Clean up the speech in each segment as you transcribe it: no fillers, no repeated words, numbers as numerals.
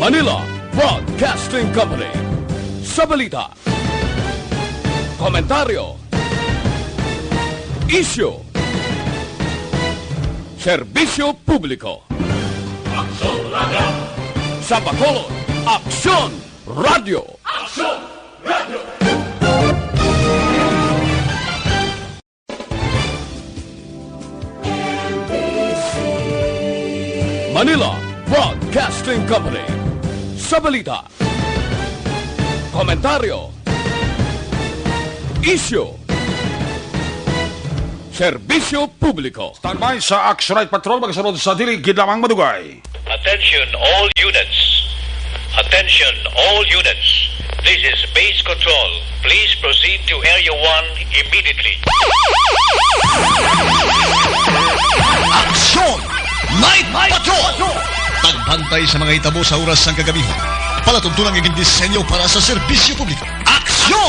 Manila Broadcasting Company. Sa balita, komentaryo, isyu, serbisyo publiko. Aksyon Radio. Sa Bacolod, Aksyon Radio. Aksyon Radio. Manila Broadcasting Company. Sa balita, komentaryo, isyu, serbisyo publiko. Standby sa Action Night Patrol, magkasunod sa diligid lamang madugay. Attention all units. Attention all units. This is base control. Please proceed to Area 1 immediately. Action Night Patrol! Pagbantay sa mga hitabo sa oras ng kagabihan. Palatuntunan ng disenyo para sa serbisyo publiko. Action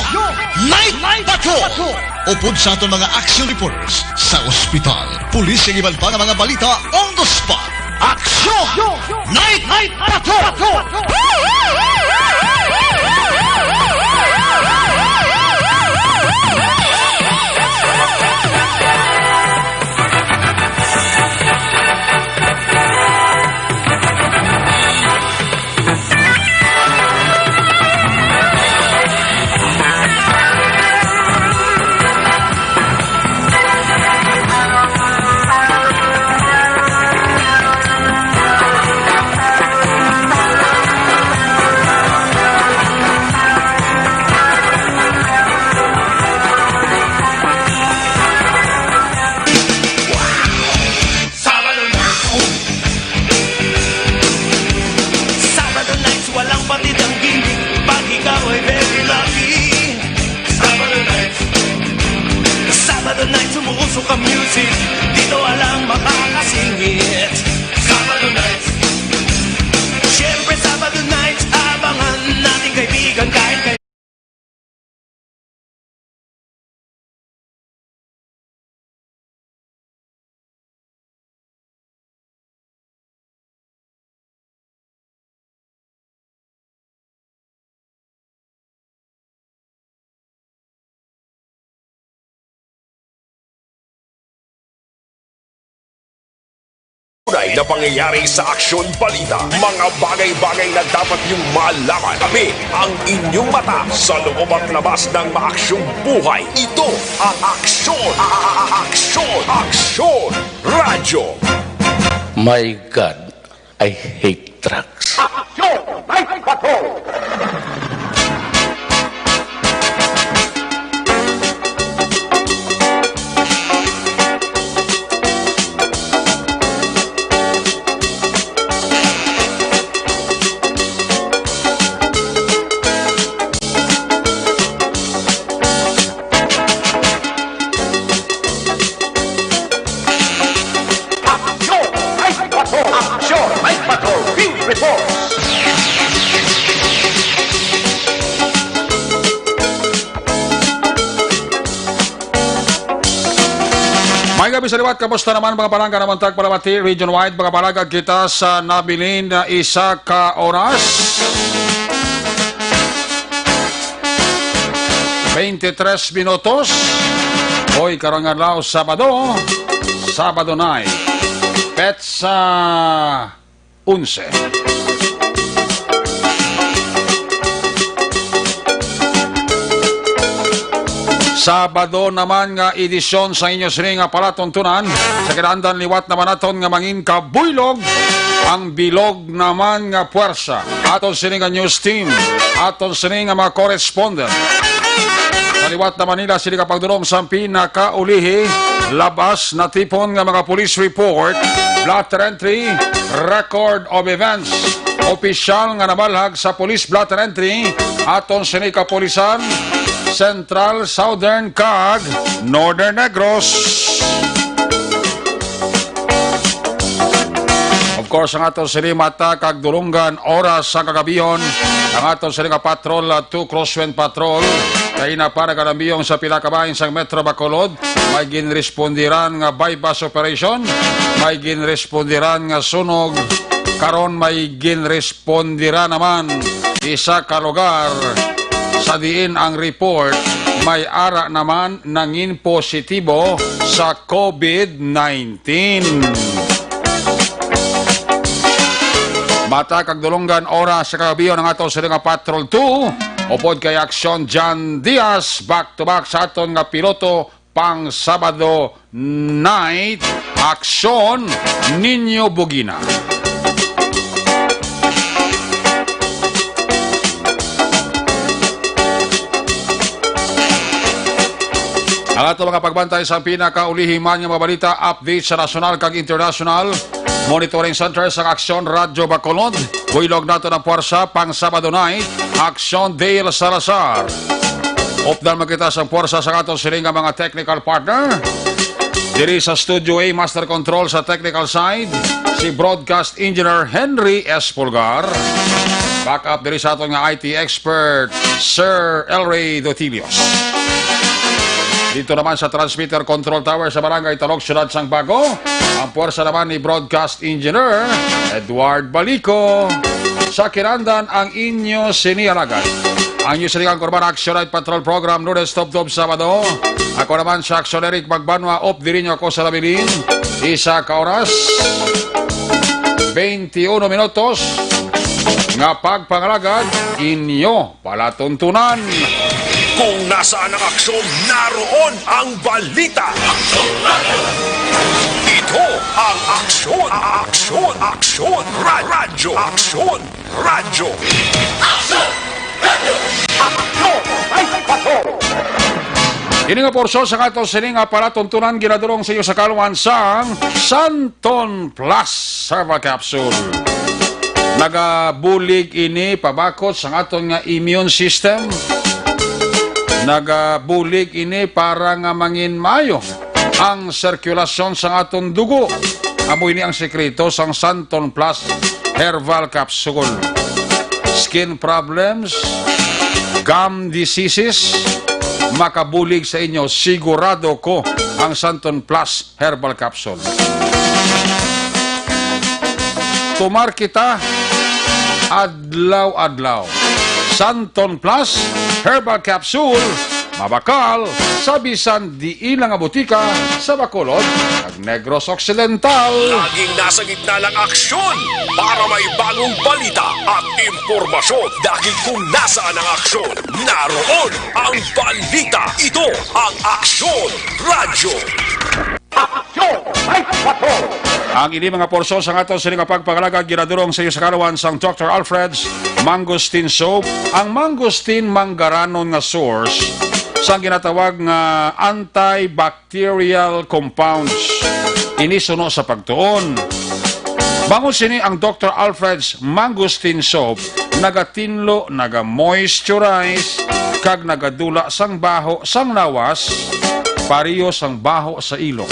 Night Patrol! Upod sa aton mga action reporters sa ospital, pulis ang iban pa ng mga balita on the spot. Action Night Patrol! Music, dito walang makakasingit. Sabado nights, syempre Sabado nights, abangan nating kaibigan kahit na pangyayari sa Aksyon Balita. Mga bagay-bagay na dapat niyong malaman. Kami ang inyong mata sa loob at labas ng maaksyong buhay. Ito ang Aksyon! Aksyon Radio! My God, I hate drugs. Aksyon! Night Patrol! May gabi sa liwat, kamusta naman mga palangga naman tagpalamati, region-wide, mga palangga kita sa nabilin na isa ka oras. 23 minutos. Hoy, karangan lao, Sabado night. Petsa 11. Sabado naman nga edisyon sa inyo sini nga palatuntunan. Sa kinandan liwat naman naton nga mangin kabuylog. Ang bilog naman nga puwersa. Aton sini nga news team. Aton sini nga mga correspondent. Sa liwat naman nila sini kapagdulong sa pinakaulihi. Labas na tipon nga mga police report. Blotter entry. Record of events. Opisyal nga nabalhag sa police blotter entry. Aton sini kapolisan. Central, Southern, kag Northern Negros. Of course, ang aton sili mata kag dulungan oras sa kagabihon. Ang aton sili nga patrol 2 crosswind patrol kay na para kanambiyong sa pinakabahin sa Metro Bacolod. May ginrespondiran nga bypass operation, may ginrespondiran nga sunog karon may ginrespondira naman isa ka lugar sa diin ang report may ara naman nangin positibo sa COVID-19. Bata kag dulonggan oras sa kagabiyo ng ato sa nga Patrol 2 upod kay Aksyon John Diaz back to back sa aton nga piloto pang Sabado night Aksyon Ninyo Bugina. Ang ato mga pagbantay sa pinakaulihiman nga mabalita update sa nasyonal kag international monitoring center sa Aksyon Radyo Bacolod. Builog nato ng puwersa pang Sabado night Aksyon Dale Salazar. Opdan makita sa puwersa sa aton siling nga mga technical partner. Diri sa Studio A Master Control sa technical side si Broadcast Engineer Henry S. Pulgar. Backup diri sa aton nga IT expert Sir Elray Dotilios. Dito naman sa Transmitter Control Tower sa Barangay Talog, Syudad Sangbago, ang puwersa naman ni Broadcast Engineer Edward Balico. Sa kirandan ang inyo sinialagan. Ang inyo sinigang Korban Action Night Patrol Program Lunes Top Sabado. Ako naman sa Action Eric Magbanwa op diri nyo ako sa labilin. Isa ka oras 21 minutos nga pagpangalagad inyo palatuntunan. Kung nasaan ang aksyon, naroon ang balita. Ito ang aksyon, radyo. Ini nga porso sa kato sini nga palatuntunan ginadurong sa iyo sa kaluan sang Santon Plus Serval Capsule. Nagabulig ini pabakot sa aton nga immune system. Nagabulig ini para nga mangin mayo ang sirkulasyon sa aton dugo. Amo ini ang sekreto sang Santon Plus Herbal Capsule. Skin problems, gum diseases, makabulig sa inyo, sigurado ko ang Santon Plus Herbal Capsule. Tumar kita adlaw-adlaw. Santon Plus Herbal Capsule, mabakal sa bisan di ilang abutika sa Bacolod ag Negros Occidental. Laging nasa gitna ng aksyon para may bagong balita at impormasyon. Dahil kung nasaan ang aksyon, naroon ang balita. Ito ang Aksyon Radyo. Ang ini mga porso sa aton sa pagpangalaga ginadurong sa iyo sa kaluan sang Dr. Alfred's Mangosteen Soap. Ang mangosteen manggaranon nga source sa ginatawag nga antibacterial compounds. Ini suno sa pagtuon. Bangon sini ang Dr. Alfred's Mangosteen Soap nagatinlo, naga-moisturize kag nagadula sang baho sang lawas pariyo sang baho sa ilong.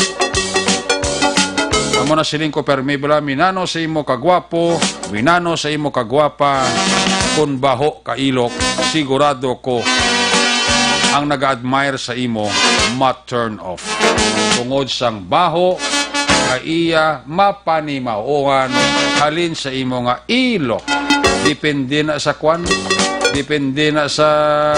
Amo na siling ko permibla minano sa imo kagwapo, minano sa imo kagwapa, kun baho ka ilok, sigurado ko ang nag-admire sa imo ma-turn off. Tungod sang baho ka iya mapanimaoan halin sa imo nga ilok. Depende na sa kwan, depende na sa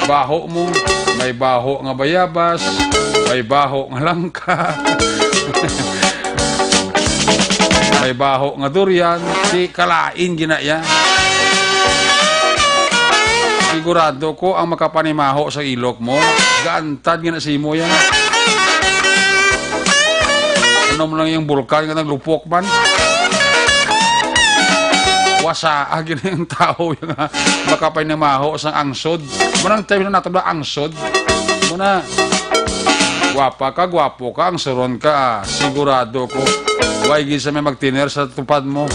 baho mo. May baho nga bayabas, may baho nga langka, may baho nga durian, di kalain ginaya. Sigurado ko ang makapanimaho sa ilok mo, gaantad nga na si mo yan. Ano mo lang yung bulkan nga naglupok man? Wasaag yun yung tao yung makapanimaho sa angsod. Munang tayo na natin ba angsod? Muna, gwapo ka, angsuron ka. Sigurado ko. Huwag gisa may magtiner sa tupad mo.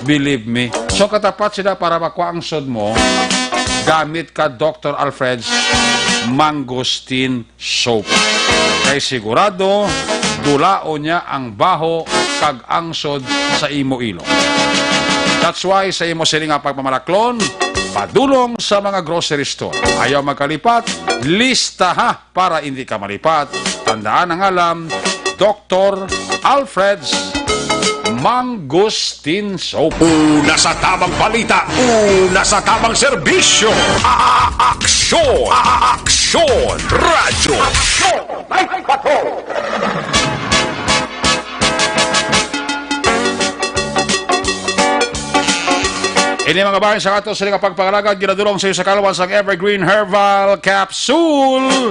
Believe me. So katapat sila para makwa angsod mo, gamit ka Dr. Alfred's Mangosteen Soap. Kaya sigurado, dulao niya ang baho kag angsod sa imo ilong. That's why sa imo siling nga pagpamalaklon, padulong sa mga grocery store. Ayaw magkalipat, lista ha para hindi ka malipat. Tandaan ang alam, Dr. Alfred's Mangustin Soap. Una sa tamang balita, una sa tamang serbisyo. Aksyon! Aksyon! Radyo! Ini mga bahay sa ato sa pagpangalagad, ginadulong sa iyo sa kalawan sa Evergreen Herbal Capsule.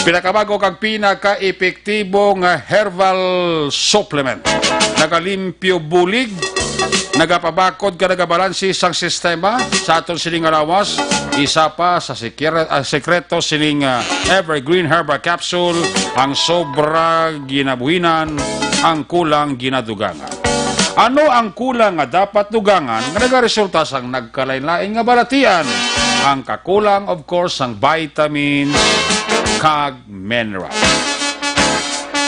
Pinakabago kag pinaka-epektibo nga herbal supplement. Nagalimpyo bulig, nagapabakod ka nagabalansi sang sistema sa aton sining arawas. Isa pa sa sekreto sining Evergreen Herbal Capsule, ang sobra ginabuhinan, ang kulang ginadugangan. Ano ang kulang nga dapat dugangan nga nagaresulta sang nagkalain-lain nga balatian? Ang kakulang, of course, ang vitamins kag mineral.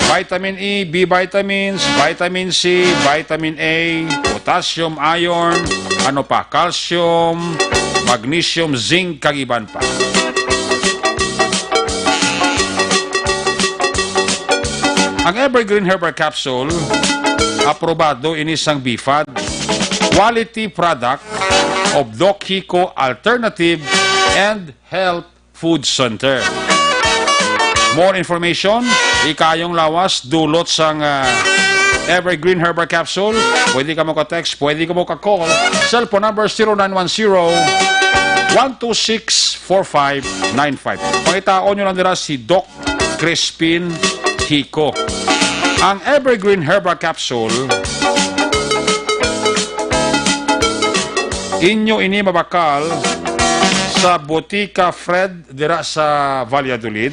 Vitamin E, B vitamins, vitamin C, vitamin A, potassium, iron, ano pa, calcium, magnesium, zinc, kag iban pa. Ang Evergreen Herbal Capsule, aprobado inisang BIFAD, quality product of Doc Hico Alternative and Health Food Center. More information, ikayong lawas, dulot sang Evergreen Herbal Capsule. Pwede ka mo ka-text, pwede ka mo ka-call. Cellphone number 0910-126-4595. Pangitaon nyo lang nila si Doc Crispin Hico. Ang Evergreen Herbal Capsule, inyo ini mabakal sa Botica Fred dira sa Valladolid,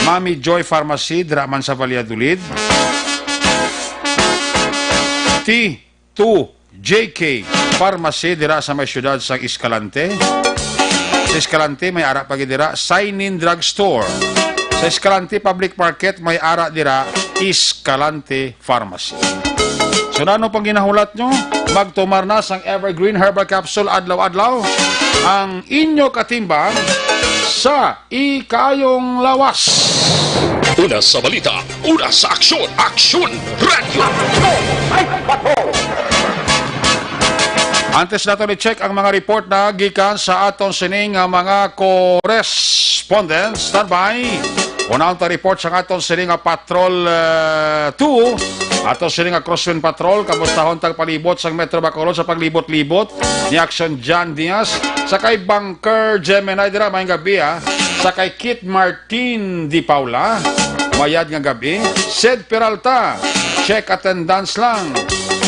Mami Joy Pharmacy dira man sa Valladolid, T2JK Pharmacy dira sa may syudad sa Escalante. Sa Escalante may ara pagi dira Sainin Drug Store. Sa Escalante Public Market may ara dira Escalante Pharmacy. So ano pang ginahulat nyo? Magtumar na sang Evergreen Herbal Capsule adlaw-adlaw ang inyo katimbang sa ikayong lawas. Una sa balita, una sa aksyon. Aksyon! Radyo! Antes nato ni-check ang mga report na gikan sa aton sining mga correspondents. Standby. Unang report sa aton sining Patrol 2. Aton sining Crosswind Patrol. Kamustahon tag palibot sa Metro Bacolod sa paglibot-libot ni Action John Diaz. Sakay Bunker Gemini dira may gabi Sakay Kit Martin Di Paula. Mayad nga gabi. Sed Peralta. Check attendance lang.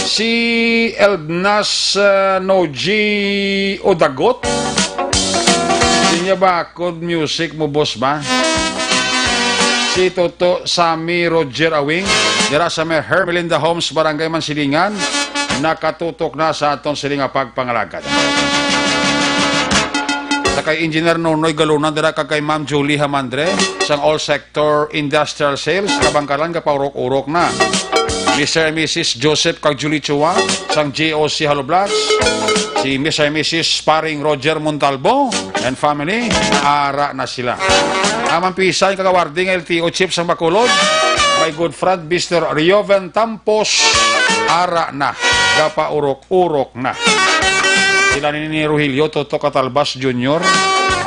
Si Elbnas Noji Odagot. Hindi niya ba code music mo, boss ba? Si Toto Sami Roger Awing. Dira sa may Hermelinda Homes, Barangay Mansilingan. Nakatutok na sa atong silinga pagpangalagad. Sa kay Engineer Nonoy Galunan, dira ka kay Ma'am Julie Hamandre. Sang All Sector Industrial Sales. Kabangkalan ka paurok-urok na. Mr. and Mrs. Joseph kag Julie Chua, sang JOC Haloblas, si Mr. and Mrs. Paring Roger Montalbo and family, ara na sila. Amang pisay kagawarding LTO Chief sang Bacolod, my good friend Mr. Rioven Tampos, ara na, gapa urok-urok na. Sila ni Rogelio Toto Catalbas Jr.,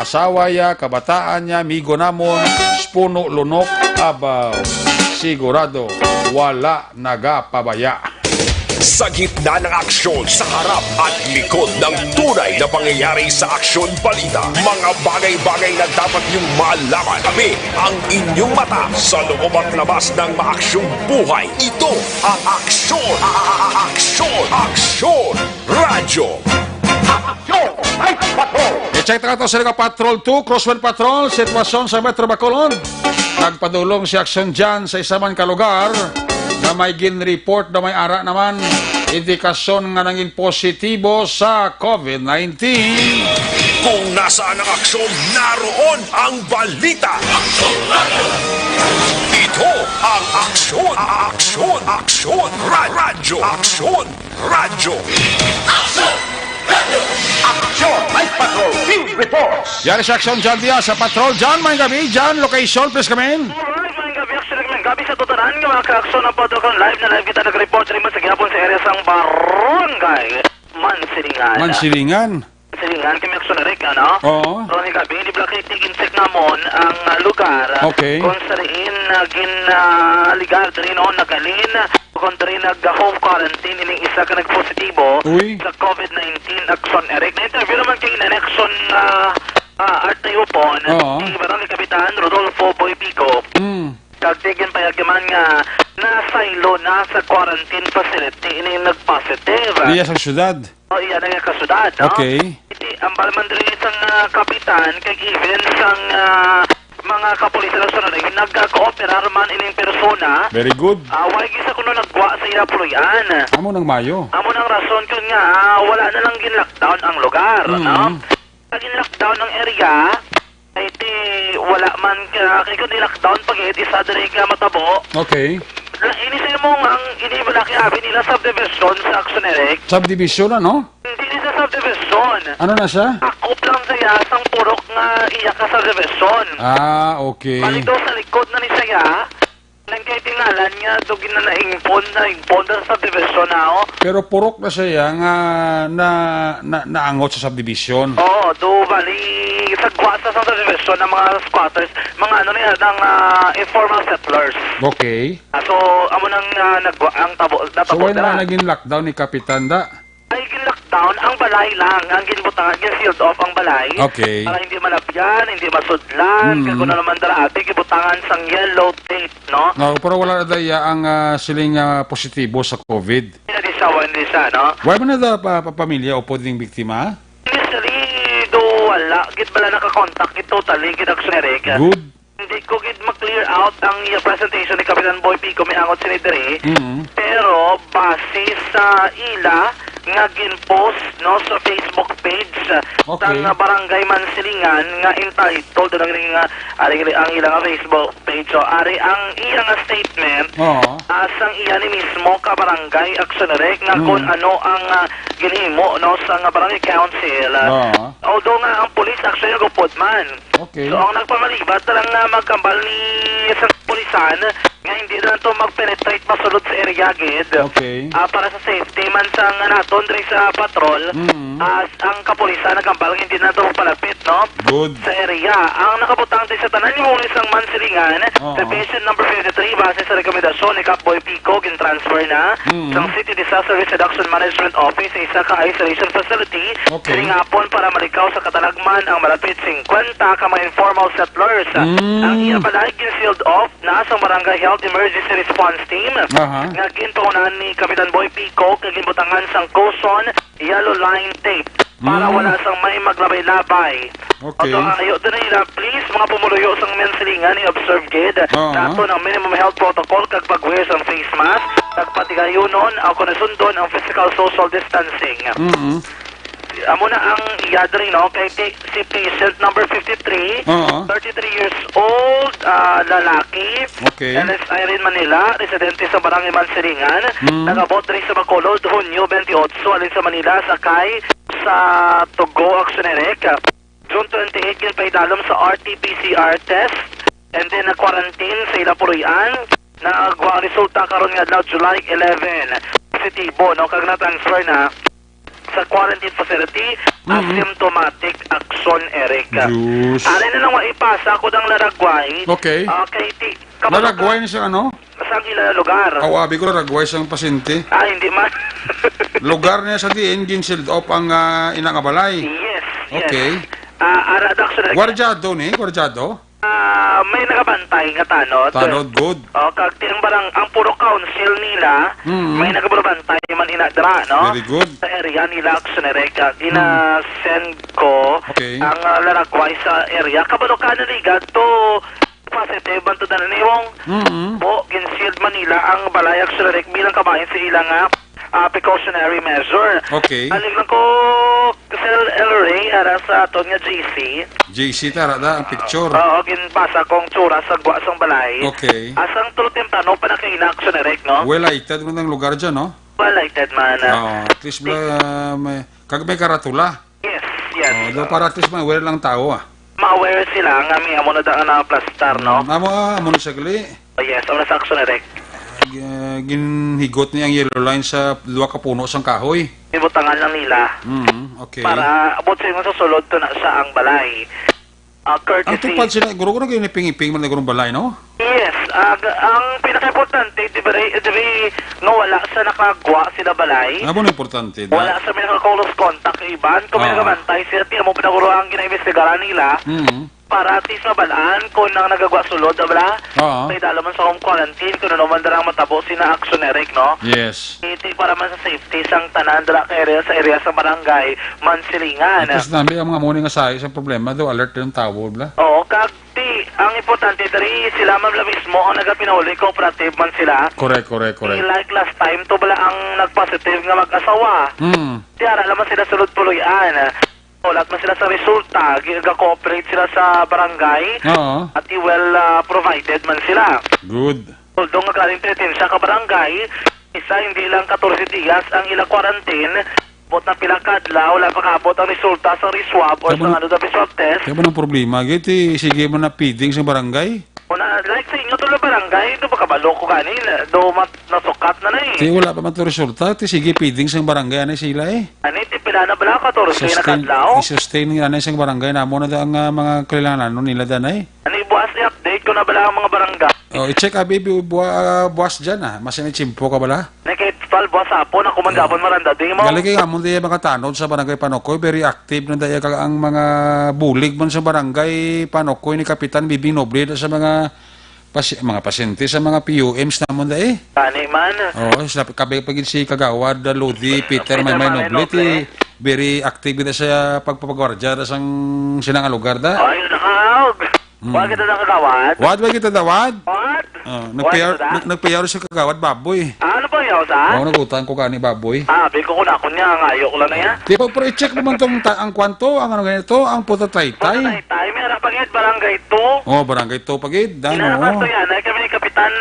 asawa ya, kabataan niya, migo namon, spuno lunok, abaw, sigurado, wala nagapabaya. Sa gitna ng aksyon, sa harap at likod ng tunay na pangyayari sa Aksyon Balita, mga bagay-bagay na dapat niyong malaman. Kami ang inyong mata sa loob at labas ng maaksyong buhay. Ito ang Aksyon! Aksyon! Aksyon! Radyo! I-check na ito sa Patrol 2, Crosswind Patrol, sitwasyon sa Metro Bacolod. Nagpadulong si Action Jan sa isaman kalugar na may gin-report na may ara naman indikasyon nga nanging positibo sa COVID-19. Kung nasaan ang aksyon, naroon ang balita. Ito ang Aksyon! Aksyon! Aksyon! Radyo! Aksyon! Radyo! Action Night Patrol Field Reports. Yari sa Aksyon John Diaz sa Patrol. John, may gabi. John, location, please come in. Alright, mga gabi, actually, mga gabi sa tutunan ng mga kaakson ng Patrol live na live kita nag-report rin mo sa gihapon sa area sang Barangay Mansilingan. Mansilingan. Mansilingan, kami aksyon na rin, ano? Oo. So, mga gabi, hindi pala kayo tig-insect namon ang lugar Okay. kung sariin ligar rin o nagalin kung rin nag-home quarantine ining isa ka nag-positibo Uy. sa COVID-19 aksyon Eric. Na-interview naman kayo na aksyon Art na Yupon Oo. ni Barangay Kapitan Rodolfo Boy Pico. Kagtigin pa yagaman nga nasa ilo, nasa quarantine facility ini nag-positive. Iya sa syudad. O iyan ang kasudad, no? Okay. Iti, ang balmandri isang kapitan, kag even sang mga kapulisan na sunod, nag-cooperar man ining persona. Very good. Wala gisa kuno nagwa sa inapuluyan. Amo ng Mayo. Amo ng rason kun nga, wala na lang gin-lockdown ang lugar, no? Pag gin-lockdown ang area, ay iti, wala man kaya kung di-lockdown, pag iti sa diri ka matabo, Okay. inisay mo nga ang inibalaki abi nila subdivision sa Action Eric. Subdivision, ano? Hindi sa subdivision. Ano na siya? Akop lang saya sang purok nga iya ka subdivision. Ah, okay. Balik daw sa likod na ni saya, nang kay tingalan niya, dugin na naingpon sa subdivision na o. Pero purok na siya nga naangot sa subdivision. Oo, do bali sagwa sa subdivision ng mga squatters, mga ano niya, ng informal settlers. Okay. So, amo nang nagwa ang tabo, So, why natabo na naging lockdown ni Kapitan da? ay gin-lockdown ang balay lang, ang ginbutangan, gin-sealed off ang balay. Okay. Para hindi malapyan, hindi masudlan, kung ano naman dara ate, gibutangan sang yellow tape, no? No, pero wala na daya ang siling positibo sa COVID. Hindi siya, no? Why mo na da pamilya o pwedeng biktima? Initially, do wala, gid bala nakakontak, gid totally, gid Action Eric. Good. Hindi ko gid ma-clear out ang presentation ni Kapitan Boy Pico, may angot sinidiri. Pero, base sa ila, nga gin-post no sa Facebook page Okay. ng Barangay Mansilingan nga entitled ang ang ilang Facebook page so ari ang iyang statement Oo. asang iya ni mismo ka Barangay Action Rec nga kung ano ang ginhimo no sa nga Barangay Council. Oo. Although nga ang police actually nagupod man. Okay. So ang nagpamalibat lang nga magkambal ni isang pulisan nga hindi na to mag-penetrate masulod sa area gid. Okay. Para sa safety man sa nga naton diri sa patrol, as ang kapulisan nagkambal hindi na to palapit no. Good. Sa area, ang nakabutang din sa tanan yung isang Mansilingan, sa patient number 53 base sa rekomendasyon ni Cap Boy Pico transfer na sa City Disaster Risk Reduction Management Office sa isa ka isolation facility. Okay. Hapon para malikaw sa katalagman ang malapit 50 ka mga informal settlers. Ang iya balay sealed off na sa Barangay Health Emergency Response Team. Aha. Nga gintuunan ni Kapitan Boy Pico kagimbutangan sang Coson yellow line tape para wala sang may maglabay-labay. Okay. Although ayo din nila, please mga pumuluyo sang Mansilingan ni observe gid nato ng minimum health protocol kag pag-wear sang face mask kag patigayonon ang kunasundon ang physical social distancing. Amo na ang iyadri no kay si patient number 53, 33 years old, lalaki. Okay. LS Irene Manila, residente sa Barangay Mansilingan. Nagabot rin sa Bacolod, Hunyo 28, alin sa Manila, sakay sa Togo Action Eric. June 28, yun paidalom sa RT-PCR test. And then na-quarantine sa Ilapurian. Nagwa ang resulta karon nga daw July 11. Positibo, no? Kag na-transfer na sa quarantine facility, asymptomatic Action Eric. Diyos. Ano na lang maipasa ko ng Laragway. Okay. Kay Naragway na siya ano? sa ila lugar. Awabi ko naragway siyang pasyente. Hindi man. Lugar niya sa diin, ginsild off ang inangabalay. Yes. Okay. Arad Action Eric. Guardiado ni? Guardiado? May nakabantay nga tanod. Tanod, good. Kag tiyang barang ang puro council nila, may nakabantay man inadra, no? Very good. Sa area nila Action Eric, gina-send ko Okay. ang Laragway sa area. Kabalo ka na liga to positive banto na niwong po ginsealed Manila ang Balay Action Eric bilang kabahin sa ilang precautionary measure. Okay. Alig lang ko Sel El Rey ara sa aton nga GC. JC tara da ang picture. Oo, ginpasa kong tsura sa guwasong balay. Okay. Asang tulo temprano pa na kay Action Eric, no? Well lighted mo ng lugar dyan, no? Well lighted man. At least may Kag may karatula. Yes, yes. Do para at least mawala lang tao Ma-aware sila nga may amo na daan na plastar, no? Amo na sagli. Oh, yes, ang nasa action direct. Ginhigot niya ang yellow line sa duwa ka puno sang kahoy. Ibutangan lang nila. Okay. Para abot sa inyo sa sulod to na sa ang balay. Ang Courtesy. tupad sila, guro ko na giniping-iping man na gurong balay, no? Yes, ang pinaka-importante, di ba nga wala sa nakagwa sila balay. Amo na importante. Wala sa may naka-close contact kay Iban. Kung may nagamantay sila, tiyan mo pinaguro ang ginaimbestigaran nila. Para at least mabalaan kung nang nagagwa sulod, abla. May dala man sa home quarantine, kung ano man darang matabo sina action Eric, no? Yes. Iti para man sa safety sang tanan dala ka area sa barangay Mansilingan. Tapos namin ang mga muni nga sa isang problema, do alert yung tao, bla. Oo, kagti, ang importante dari sila man la mismo ang nagapinahuli, cooperative man sila. Correct. Like last time, to bala ang nagpositive nga mag-asawa. Tiyara, laman sila sulod puloyan. Lahat man sila sa resulta, gag-cooperate sila sa barangay. At well provided man sila. Good. Although nga galing pretensya ka barangay, isa hindi lang 14 dias ang ilang quarantine, bot na pilang kadlaw, wala pag-abot ang resulta sa reswab o sa swab test. Kaya ba ng problema? Giti, sige mo na feeding sa barangay? Una, like sa inyo tulo barangay, do ba kabalo ko kanin? Do nasukat na na Di wala pa man ito resulta. Ti sige feeding sa barangay na sila Ani, tipila na bala ka, Torosay na kadlaw? I-sustain nga na sa barangay na mo na ang mga kailangan nila danay. Ani, buwas i-update ko na bala ang mga barangay. I-check baby, buwas dyan Masin chimpo ka bala? Nakitpal, buwas hapon, ako manggapon maranda. Di mo? Galing kayo amon di mga tanod sa barangay Panokoy. Very active na daya ang mga bulig man sa barangay Panokoy ni Kapitan Bibing Noble sa mga pasyente sa mga PUMs na mo Kani man. Sa kabay si Kagawad, Lodi, Peter, May Noble. Very active na sa pagpapagwardya sa sinang lugar da. Ay, nakahawag. Wag kita nakagawad. Wad ba kita dawad? What? Nagpayaw sa Kagawad, baboy. Ano ba yaw sa? Nagutan ko kani baboy. Biko ko na ako niya, ngayo ko lang na yan. Di pa i-check naman ang kwanto, ang ano ganito, ang puta taytay. May harap pagid, barangay 2. Barangay 2 pagid. Inanakas to yan, ay kami ni Kapitan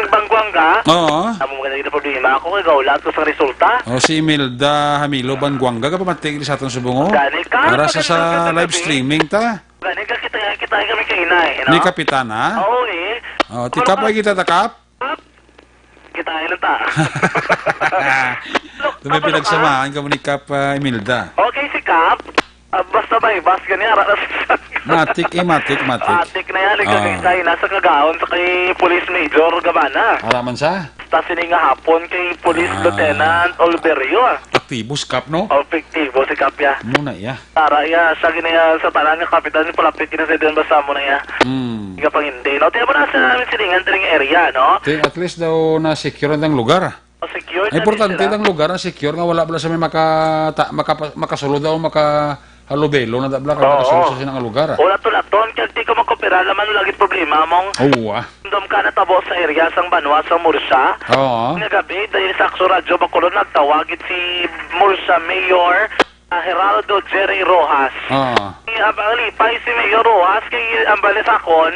Bangguanga. Amo mo ganito problema ako, gawlat ko sa resulta. Si Imelda Hamilo Bangguanga, kapamatig sa atong subungo. Para sa live streaming ta. Gani ka kita kami kainay, no? Ni Kapitan, ha? Oo, Tikap ay kita takap? Kita lang ta. Dumi pinagsamahan ka mo ni Kap Imelda. Okay, si Kap. Basta ba, bas ganyan. Matik. Matik na yan. Ligay nasa kagaon sa kay Police Major Gabana. Araman sa? Tapos sininga hapon kay Police Lieutenant Olverio. Aktivos Kap, no? Efektibo si Kap ya. Muna ya. Tara ya, sa ginaya sa tanan ng kapitan ni palapit kinasidyan basta mo na ya. Hindi ka pang hindi. No, tiyan mo na sa namin siningan taring area, no? At least daw na-secure ang lugar. Secure ay, importante ang lugar na secure nga wala pala sa may makasulod daw halubelo na dabla ka makasulod sa sinang lugar. Wala tulaton, kaya di ka makopera, laman lagi problema mong dom ka natabo sa area sang Banwa, sa Mursa. Nagabi, dahil sa Akso Radyo, Bacolod, nagtawagit si Mursa Mayor Geraldo Jerry Rojas. Ang lipay si Mayor Rojas, kay ambali sa akon,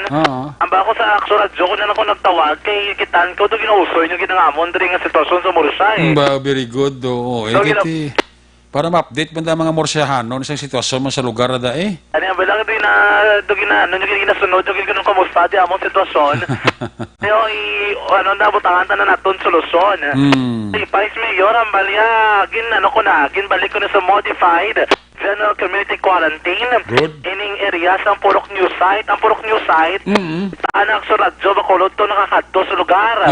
amba ako sa Akso Radyo, kung na ako nagtawag, kay kitan ko, ito ginausoy nyo ginangamon, diri nga sitwasyon sa Mursa Very good, kiti. Para ma-update mo na mga Morsehano sa sitwasyon mo sa lugar na Ano yung bilang din na ano yung ginasunod, yung ginanong kamusta di among sitwasyon. Butangan ta na naton solusyon. Si Vice Mayor, ang balya, ginbalik ko na sa modified General Community Quarantine. Ining area sa Purok News Site. Ang Purok News Site, saan ang Radyo, Bacolod to nakakadto sa lugar.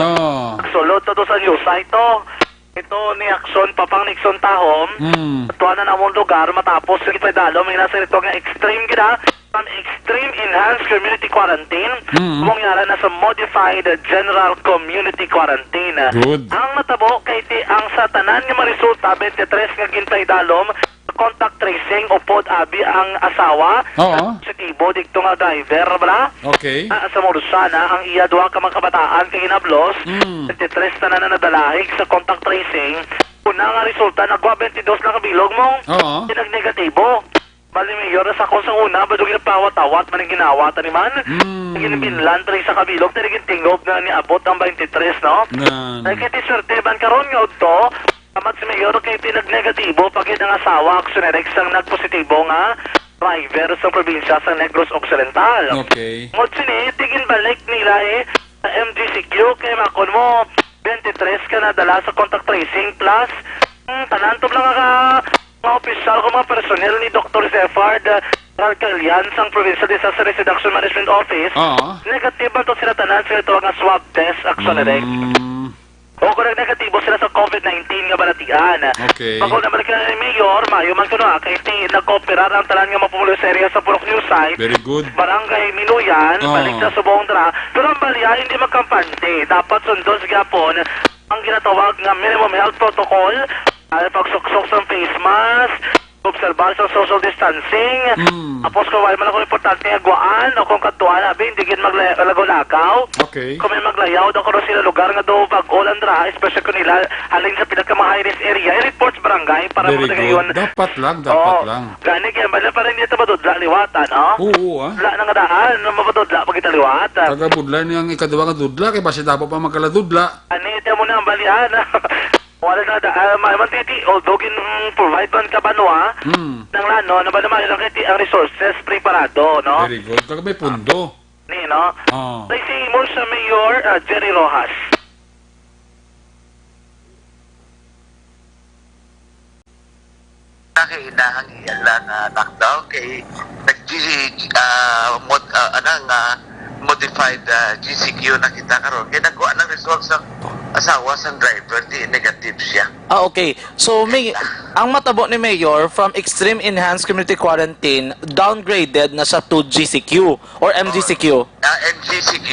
Sulod to sa News Site to. Ito ni Akson, Papang Nixon Tahom. Tuwa na namang lugar, matapos sa Ipedalo, may nasa ito nga extreme extreme enhanced community quarantine. Mangyara na sa modified general community quarantine. Ang natabo, kay ang satanan nga marisulta, 23 nga gintay dalom, contact tracing o pod abi ang asawa. Positibo, dito nga driver, bala? Sa Morsana, ang iya duha ka mga kabataan kay inablos, 23 na nadalahig sa contact tracing. Una nga resulta, nagwa 22 lang kabilog mo. Nag-negatibo. Bali Mayor, sa kung sa una, ba doon ginapawat-awat, maning ginawatan ni man? Ginibinlan, tayo sa kabilog, tayo gintingob na niabot ang 23, no? Ay, kaya swerte, ban karon nga to, Amat si Mayor kay pinag-negatibo pagid ang asawa aksyoneric sang nagpositibo nga driver sa probinsya sa Negros Occidental. Okay. Ngot sini, tigin balik nila MGCQ kay makon mo 23 ka na dala sa contact tracing plus tanan to lang mga opisyal ko mga personel ni Dr. Zefard Ralcalian sang Provincial Disaster Risk Reduction Management Office. Negative man to sila tanan sila ito nga swab test aksyoneric. O kung negatibo sila sa COVID-19 nga balatian. Okay. Pag naman ka ni Mayor, mayo man kuno kay nag-operar ang tanan nga mapumulo sa area sa Purok News Site. Very good. Barangay Minuyan, balik sa Subong Dra. Pero ang balya hindi magkampante. Dapat sundos gapon ang ginatawag nga minimum health protocol, pagsuksok sa face mask, obserbar sa social distancing. Tapos kung wala man ako importante nga guaan o kung katuan, abi, hindi gin maglagaw-lagaw. Okay. Kung may maglayaw, daw ko sila lugar nga daw pag-ulan dra, especially kung nila halin sa pinaka-high-risk area, i-report sa barangay para Very matagayon. good. Dapat lang. Gani kaya bala pa rin dito madudla liwatan, Oo, Wala na nga daan, mabudla pag italiwatan. Tagabudla niyang ikaduwa nga dudla, kay basi dapat pa magkaladudla. Ani, ito mo na ang balian. Wala na daan, mantiti, although provide man ka ba nang lano, na ba naman lang ang resources preparado, no? Very good. Kaya may pundo. Ni, no? Tay si mo sa Mayor Jerry Rojas. Kailangan iyan lockdown kay modified GCQ na kita karon kaya nagkuha ng results ng asawa sa driver di negative siya. Okay. So ang matabo ni Mayor from extreme enhanced community quarantine downgraded na sa 2 GCQ or MGCQ. MGCQ.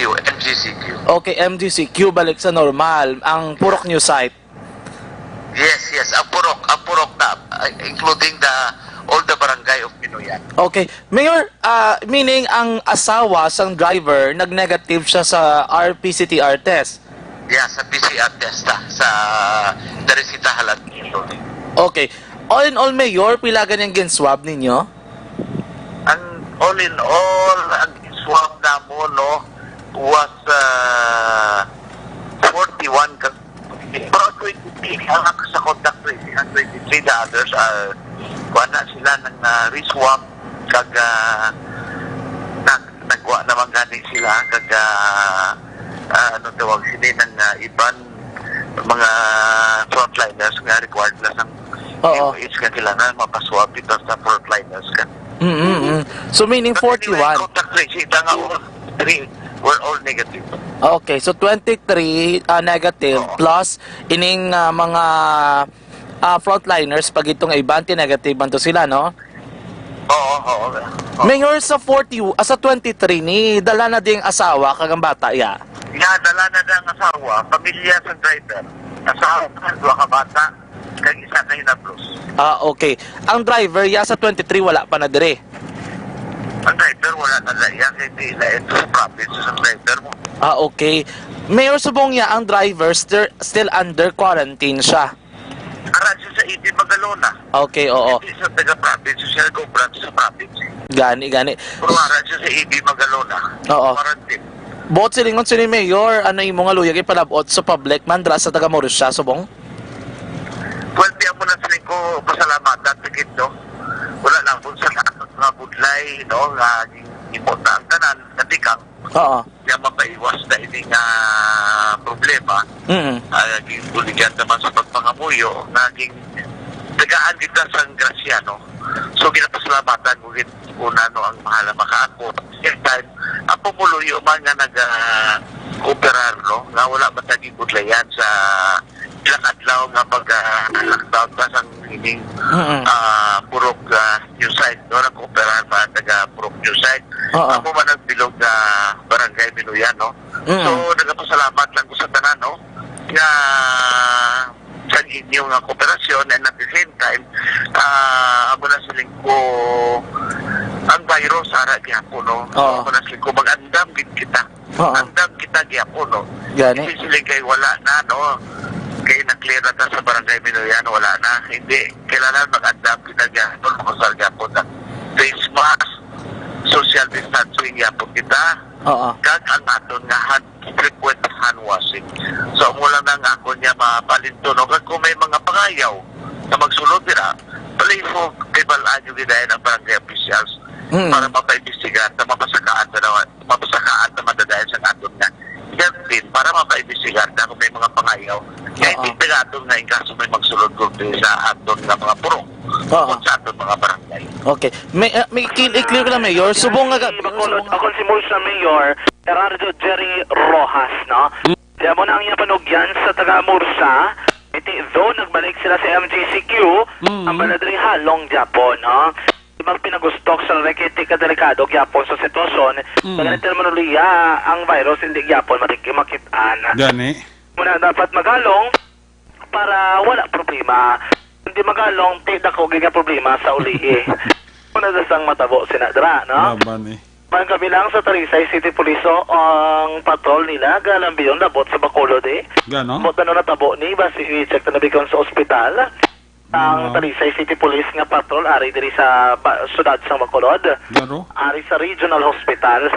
Okay, MGCQ balik sa normal ang Purok News Site. Yes, ang purok na including all the barangay of Minuyan. Okay. Mayor, meaning ang asawa sang driver nag-negative siya sa RPCTR test. Yeah, sa PCR test sa Teresita Halat dito. Okay. All in all, Mayor, pila ganyang gin-swab ninyo? Ang all in all, ang swab na mo, was 41 pero 23 ang sa contact tracing, ang 23 the others are na sila ng re-swab kag nagwa naman gani sila kag ano tawag sila ng iban mga frontliners nga required na sang MOH nga kailangan mapaswab dito sa frontliners ka. So meaning 41. Contact tracing nga were all negative. Okay, so 23 negative plus ining mga frontliners pag itong ibante negative man to sila, no? Oo. Mayor, sa 23 ni dala na ding asawa kagang bata ya. Dala na ang asawa, pamilya sa driver. Asawa, dua ka bata, kag isa na hinablos. Okay. Ang driver ya sa 23 wala pa na dire. Ang driver wala na layan, hindi layan sa province sa driver mo. Okay. Mayor Subong ya, ang driver still under quarantine siya. Aradyo sa Idi Magalona. Okay, oo. Hindi sa taga-province, siya nag-branch sa province. Gani. Pero aradyo sa Idi Magalona. Oo. Quarantine. Bot silingon si ni Mayor, ano yung mga luyag ipalabot sa public mandra sa taga Morussia, Subong? Well, di mo na siling ko pasalamatan tigit, no? Wala lang po sa mga budlay, no? Ipot na ang tanan, natikang. Oo. Kaya mapaiwas na ini nga problema. Naging buligyan naman sa pagpangamuyo, naging tagaan kita sa grasya, no? So, ginapasalamatan mo una, no, ang mahala makaako. Same time, ang pumuluyo man nga nag-operar, no? Nga wala mataging budlayan sa ilang adlaw nga pag-lockdown pa sa hining Purok News Site, no? Nag-operar pa taga Purok News Site. Ako man nagbilog na barangay Minuyan, no? So, nagpasalamat lang ko sa tanan, no? Nga sa inyong kooperasyon and at the same time, ako na siling ko ang virus ara gyapon, no? Ako na siling ko mag-andam kita. Andam kita gyapon, no? Hindi siling kay wala na, no? Kaya na-clear na sa barangay Minuyan, wala na. Hindi. Kailangan mag-adapt kita gyapon, makasal gyapon na face mask, social distancing gyapon kita. Kag ang aton nga frequent hand washing. So, mula na nga ako niya mapalinto no kung may mga pangayaw na magsulod nila palay mo kay balaan yung gidayan ng barangay officials para mapaimbestigahan na mapasakaan na madadayan sa aton nga din para mapaimbestigahan na kung may mga pangayaw kaya hindi na aton nga yung kaso may magsulod kung sa aton nga mga purong kung sa aton mga barangay. Okay. May i-clear ko lang, Mayor. Subong nga... Ako si Mulsa Mayor, Gerardo Jerry Rojas, no? Kaya mo na ang iyapanugyan sa taga-Mursa, though nagbalik sila sa MGCQ, ang baladring halong Japon, no? Ibang pinagustok sa rekete kadelikado Japon sa sitwasyon, ganang terminolohiya, ang virus hindi Japon makikimakitaan. Gani. Muna dapat magalong para wala problema. Hindi magalong, tidak ko giga problema sa uli eh. Muna dasang matabo sinadra, no? Laban eh. Ang kabilang sa Talisay City Police ang patrol nila galambiyon nabot sa Bacolod eh. Gano? Bot na natabo ni basi i-check na nabikon sa ospital. Ang Talisay City Police nga patrol ari diri sa sudad sa Bacolod. Gano? Ari sa Regional Hospital.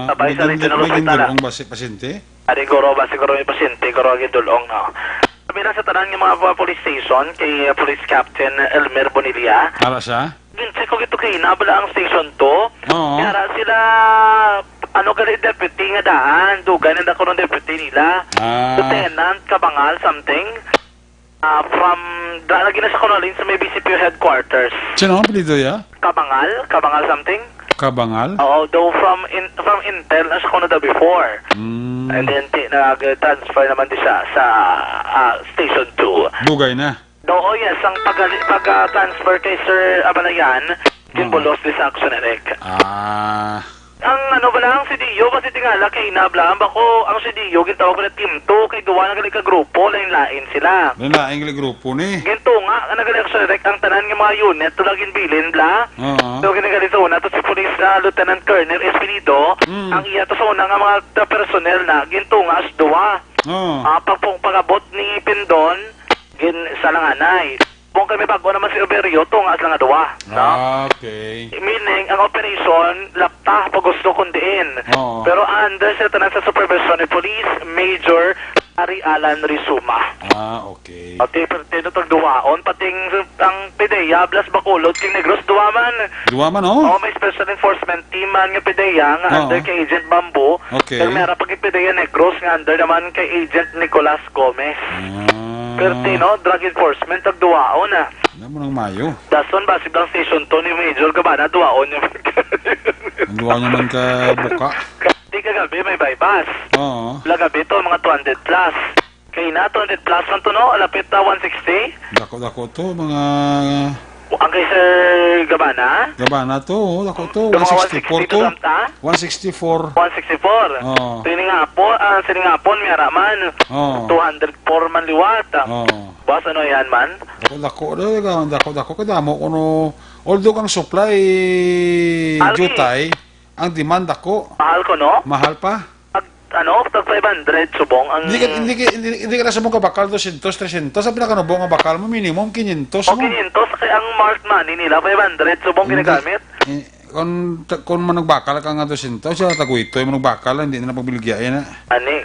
Sabay sa Regional Hospital. Ang basi pasyente? Ari goro ba siguro may pasyente goro gidulong no. Sabi na sa tanan ng mga police station kay Police Captain Elmer Bonilla. Ara siya? Gincheck ko ito kay nabala ang station 2. Oo. Kaya sila gali deputy nga daan. Dugan ang dako ng deputy nila. Lieutenant Kabangal something. Lagi na sa Conolin sa may BCPO headquarters. Sino ang pilido ya? Kabangal something. Kabangal? Oo, though from Intel na siya kuno before. And then nag-transfer naman din siya sa station 2. Dugay na? Oo, yes. Ang pag-transfer kay Sir Abalayan, Kimbolos de Saxon Eric. Ang ano ba lang, si Dio, kasi tingala kay Nablam, ako, ang si Dio, gintawag ko na team 2, kay gawa na ka grupo, lain-lain sila. Lain-lain gali grupo ni? Ginto nga, nagali ako sa direct, ang tanan ng mga unit, tulagin bilin, bla. So, ginagali sa una, to si Police Lieutenant Colonel Espinido, ang iya to sa una nga mga personnel na, ginto nga, as duwa. Pagabot ni Pindon, sa langanay. Kung kami bago naman si Oberio, tungas lang nga duwa. No? Okay. Meaning, ang operation, lapta pag gusto kundiin. Pero under sa tanan sa supervision ni Police Major Ari Alan Rizuma. Okay. Okay, pero tinutog duwaon, pating ang PDEA, Blas Bacolod, King Negros, duwaman. Duwaman, oh? May special enforcement team man nga PDEA, nga under kay Agent Bambu. Okay. Pero meron pag PDEA Negros, nga under naman kay Agent Nicolas Gomez. Pertino, drug enforcement, tagduwaon na. Ano mo ng Mayo? Dason, basi lang station to ni Major Gabana, duwaon niya. Ang duwa naman ka buka. Di kagabi may bypass. Oo. Lagabi to, mga 200 plus. Kaya na, 200 plus man to, no? Alapit na 160. Dako to, mga... Ang kay Sir Gabana? Gabana to, dako to, 164 to. 164. 164. Siningapon, may araman. 204 man liwat. Boss, ano yan man? Dako kadamo kuno. Although kang supply jutay, ang demand ako. Mahal ko, no? Mahal pa. Tag 500 subong ang... Hindi ka na sabong kabakal 200, 300. Sabi na kanubong ang bakal mo, minimum 500 mo. 500, kaya ang marked money nila, 500 subong ginagamit. Kung managbakal ka nga 200, siya taguito, yung managbakal, hindi na napagbiligyan na.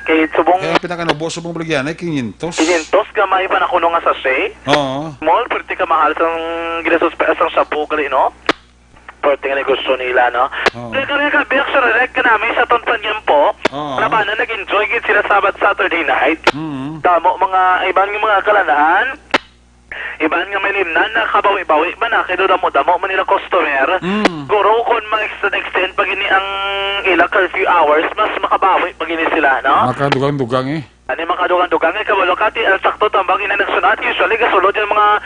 Kaya subong... Kaya pinakanubo, subong biligyan na, 500. 500 ka, may pa na kuno nga sachet. Oo. Small, pwede ka mahal sa ginasuspect sa shampoo gali, no? Pwede nga gusto nila, no? Kaya ka, biyak sa direct ka namin sa Tonpanyan po. Na paano nag-enjoy git sila Saturday night. Tamo, ibang mga kalanaan. Ibang nga may limnan na kabawi-bawi ba na kaya damo man nila customer. Guro kung mag-extend pag ini ang ilang curfew hours, mas makabawi pag ini sila, no? Makadugang-dugang eh. Ano yung makadugang-dugang eh, kabalo kati, sakto tambang ina nagsunat, usually kasulod yung mga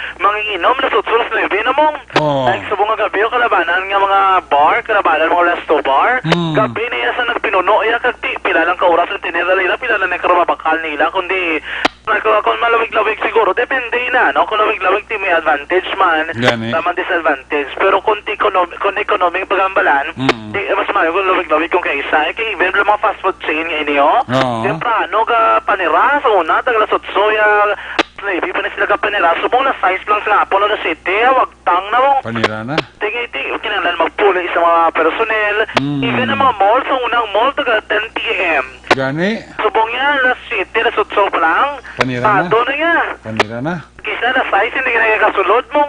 inom na sutsulos na ibin namong. Like subong nga gabi o kalabanan nga mga bar, kalabanan mga resto bar. Gabi na yan sa nagpinuno, kagti, pila lang kauras ang tinira nila, pila lang nakarabakal nila, kundi kung malawig-lawig siguro, depende na, no? Kung lawig-lawig ti may advantage man, naman disadvantage. Pero kung economic pagambalan, mas mayo kung lawig-lawig kung kaisa, kaya even mga fast food chain nga inyo, temprano ka panira sa una, tagalasot soya, Navy pa na sila ka panira, subong na size lang sa Apollo na City, wag tang na mong. Panira na? Tingay, kinalan magpuli sa mga personnel, even ang mga mall, sa unang mall, taga 10 p.m. Gani, Subong yan, na city, na sutso pa lang. Panira na. Doon na nga. panira na. Kisa na size, hindi ka na kasulod mo.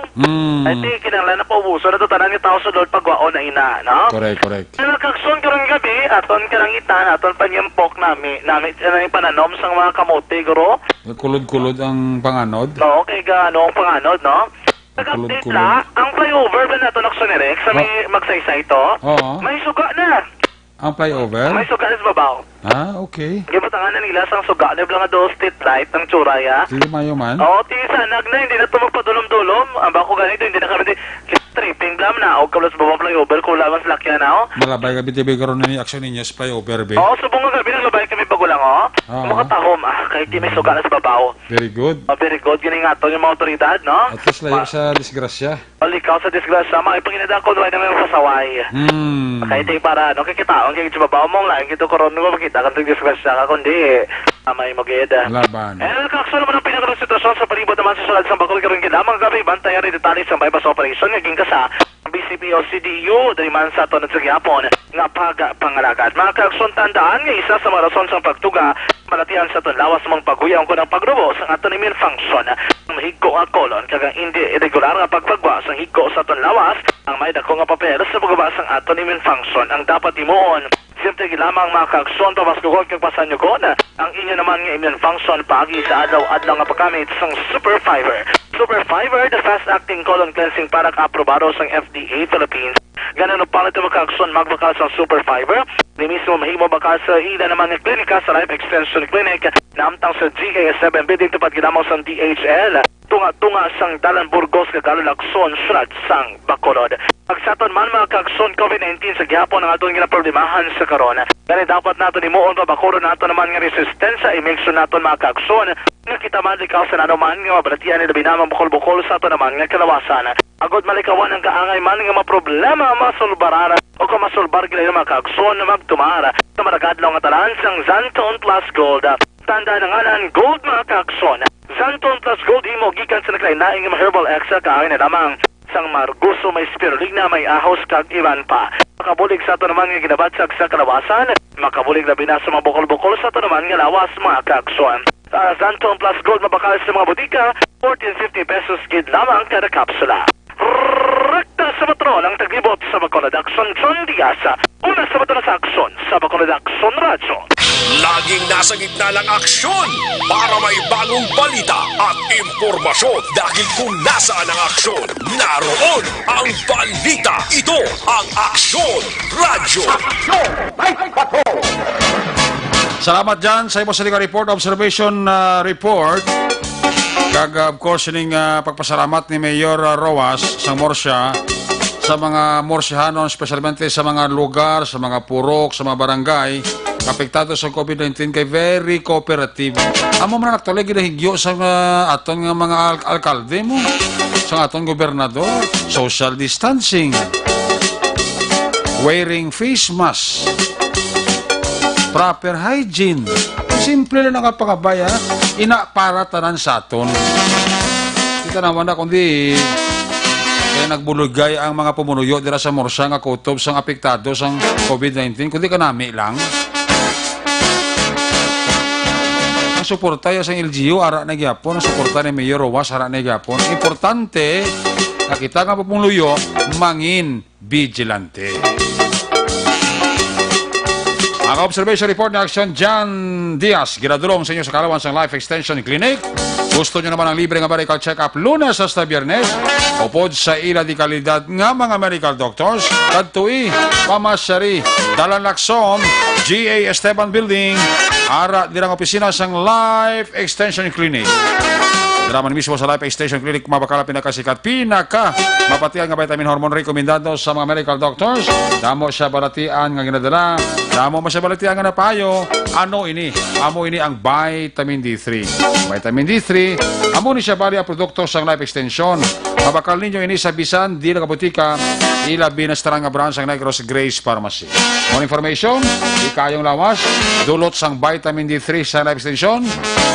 Ay, di, kinanglan na paubuso na ito, tanan yung tao sulod pagwaon na ina, no? Correct. Ano, kakson ka rin gabi, aton ka rin itan, aton panyempok namin yung pananom sa mga kamote, guro. Kulod-kulod ang panganod. No, kay ano ang panganod, no? Nag-update Kulod-kulod. la, ang flyover ba na ito naksonerek sa may magsaysay to? Oo. May suga na. Ang flyover? May suga na sa babaw. Okay. Gibatangan na nila sang suga na lang nga do street light ng tsuraya. Sige, mayo man. Oo, tisanag na, hindi na ito magpadulom-dulom. Ang bako ganito, hindi na kami tripping blam na. O kablas babang flyover, kung lamang salakyan na, o. Malabay gabi tibi karon ni aksyon ninyo sa flyover, be. Oo, subong nga gabi, naglabay kami bago lang, o. Oo. Makatahom, kahit di may suga na sa babaw. Very good. Very good, giningato yung mga otoridad, no? At least layo sa disgrasya. Likaw sa disgrasya, mga ipanginadaan ko, doon namin pasaway. Kahit di para, no, kikitaon, kaya sa babaw mong lang, kito koron mo, makita ka ng disgrasya ka, kundi, may mageda. Laban. Kakso naman ang pinakaroon sitwasyon sa palibot naman sa sulad sa Bacol karon lamang gabi bantayan rin detalye sa bypass operation naging kasa BCP o CDU dari man sa tonod sa gihapon nga pangalagad. Mga kakson tandaan nga isa sa mga rason sa pagtuga malatian sa ton lawas mong paguyang ko ng pagrubo sa aton immune function ang higko nga kolon kagang hindi irregular nga pagpagwa sa higko sa ton lawas ang may dako nga papel sa pagbawa sa aton immune function ang dapat imuon. Simple lamang mga kakson pabaskugod kag pasanyugon ang inyo naman nga immune function pagi sa adlaw-adlaw nga paggamit sa Super Fiber. Super Fiber, the fast-acting colon cleansing product aprobado sa FDA Philippines. Ganun ang palit ng kakson magbakal sa Super Fiber. Di mismo mahimo bakal sa ila naman ng klinika sa Life Extension Clinic na amtang sa GA7 bidding tupad ginamaw sa DHL. Tunga-tunga sang Dalan Burgos kagalo Lacson Shrad sang Bacolod. Pagsaton man mga kakson COVID-19 sa gihapon ang atong ginaproblemahan sa karon. Gani dapat nato nimuon pa bakuro nato naman nga resistensya i-make sure nato mga kakson nga kita man likaw sa nanuman nga mabalatian ni binamang bukol-bukol sa ato naman nga kalawasan. Agod malikawan ang kaangay man nga maproblema masulbarara o kung masulbar gila yung mga kakson na magtumara sa maragadlaw nga talaan sang Zanton Plus Gold. Tanda ng ngalan Gold mga kakson. Zanton Plus Gold imo gikan sa naglain-laing mga herbal extra kaangay na lamang sang marguso may spirulina may ahos kag iban pa. Makabulig sa ito naman nga ginabatsag sa kalawasan. Makabulig na binas sa mga bukol-bukol sa ito naman nga lawas mga kakson. Zanton Plus Gold mabakal sa mga butika 14.50 pesos gid lamang kada kapsula. Rekta sa patrol ang taglibot sa Bacolod Action John Diaz. Una sa patrol sa aksyon sa Bacolod Action Radio. Laging nasa gitna ng aksyon para may bagong balita at impormasyon dahil kung nasaan ang aksyon, naroon ang balita. Ito ang Aksyon Radio. Salamat dyan sa imo sa report, observation report. Kag of course ning pagpasalamat ni Mayor Roas sa Morsya sa mga Morsyahanon, especialmente sa mga lugar, sa mga purok, sa mga barangay apektado sa COVID-19 kay very cooperative. Amo man naktulig gidahigyo sa aton nga mga alkalde mo, sa aton gobernador, social distancing, wearing face mask, proper hygiene. Simple lang ang pagkabaya, ina para tanan sa aton. Kita naman na kundi kaya nagbulugay ang mga pumunuyo dira sa Morsya nga kutob sang apektado sang COVID-19 kundi kanami lang. Ang suporta ya sang LGU ara na gyapon, ang suporta ni Mayor Roas ara na gyapon. Importante na kita nga pumunuyo mangin vigilante. Ang observation report na Action John Diaz, ginadulong sa inyo sa Kalawan sa Life Extension Clinic. Gusto nyo naman ang libre nga medical check-up Lunes hasta Biyernes. Upod sa ila di kalidad nga mga medical doctors. Kadtui, Pamasyari, Dalan Lacson, GA Esteban Building, ara dirang opisina sang Life Extension Clinic. Draman mismo sa Life Extension Clinic mabakala pinakasikat, mapatian nga vitamin hormone rekomendado sa mga medical doctors. Damo siya balatian nga ginadala. Damo mo siya balatian nga napayo. Ano ini? Amo ini ang vitamin D3. Vitamin D3, amo ni siya bali ang produkto sa Life Extension. Mabakal ninyo ini sa bisan, di na kabutika, ilabi na starang nga branch ang Negros Grace Pharmacy. More information, ikayong lawas, dulot sang vitamin D3 sa Life Extension.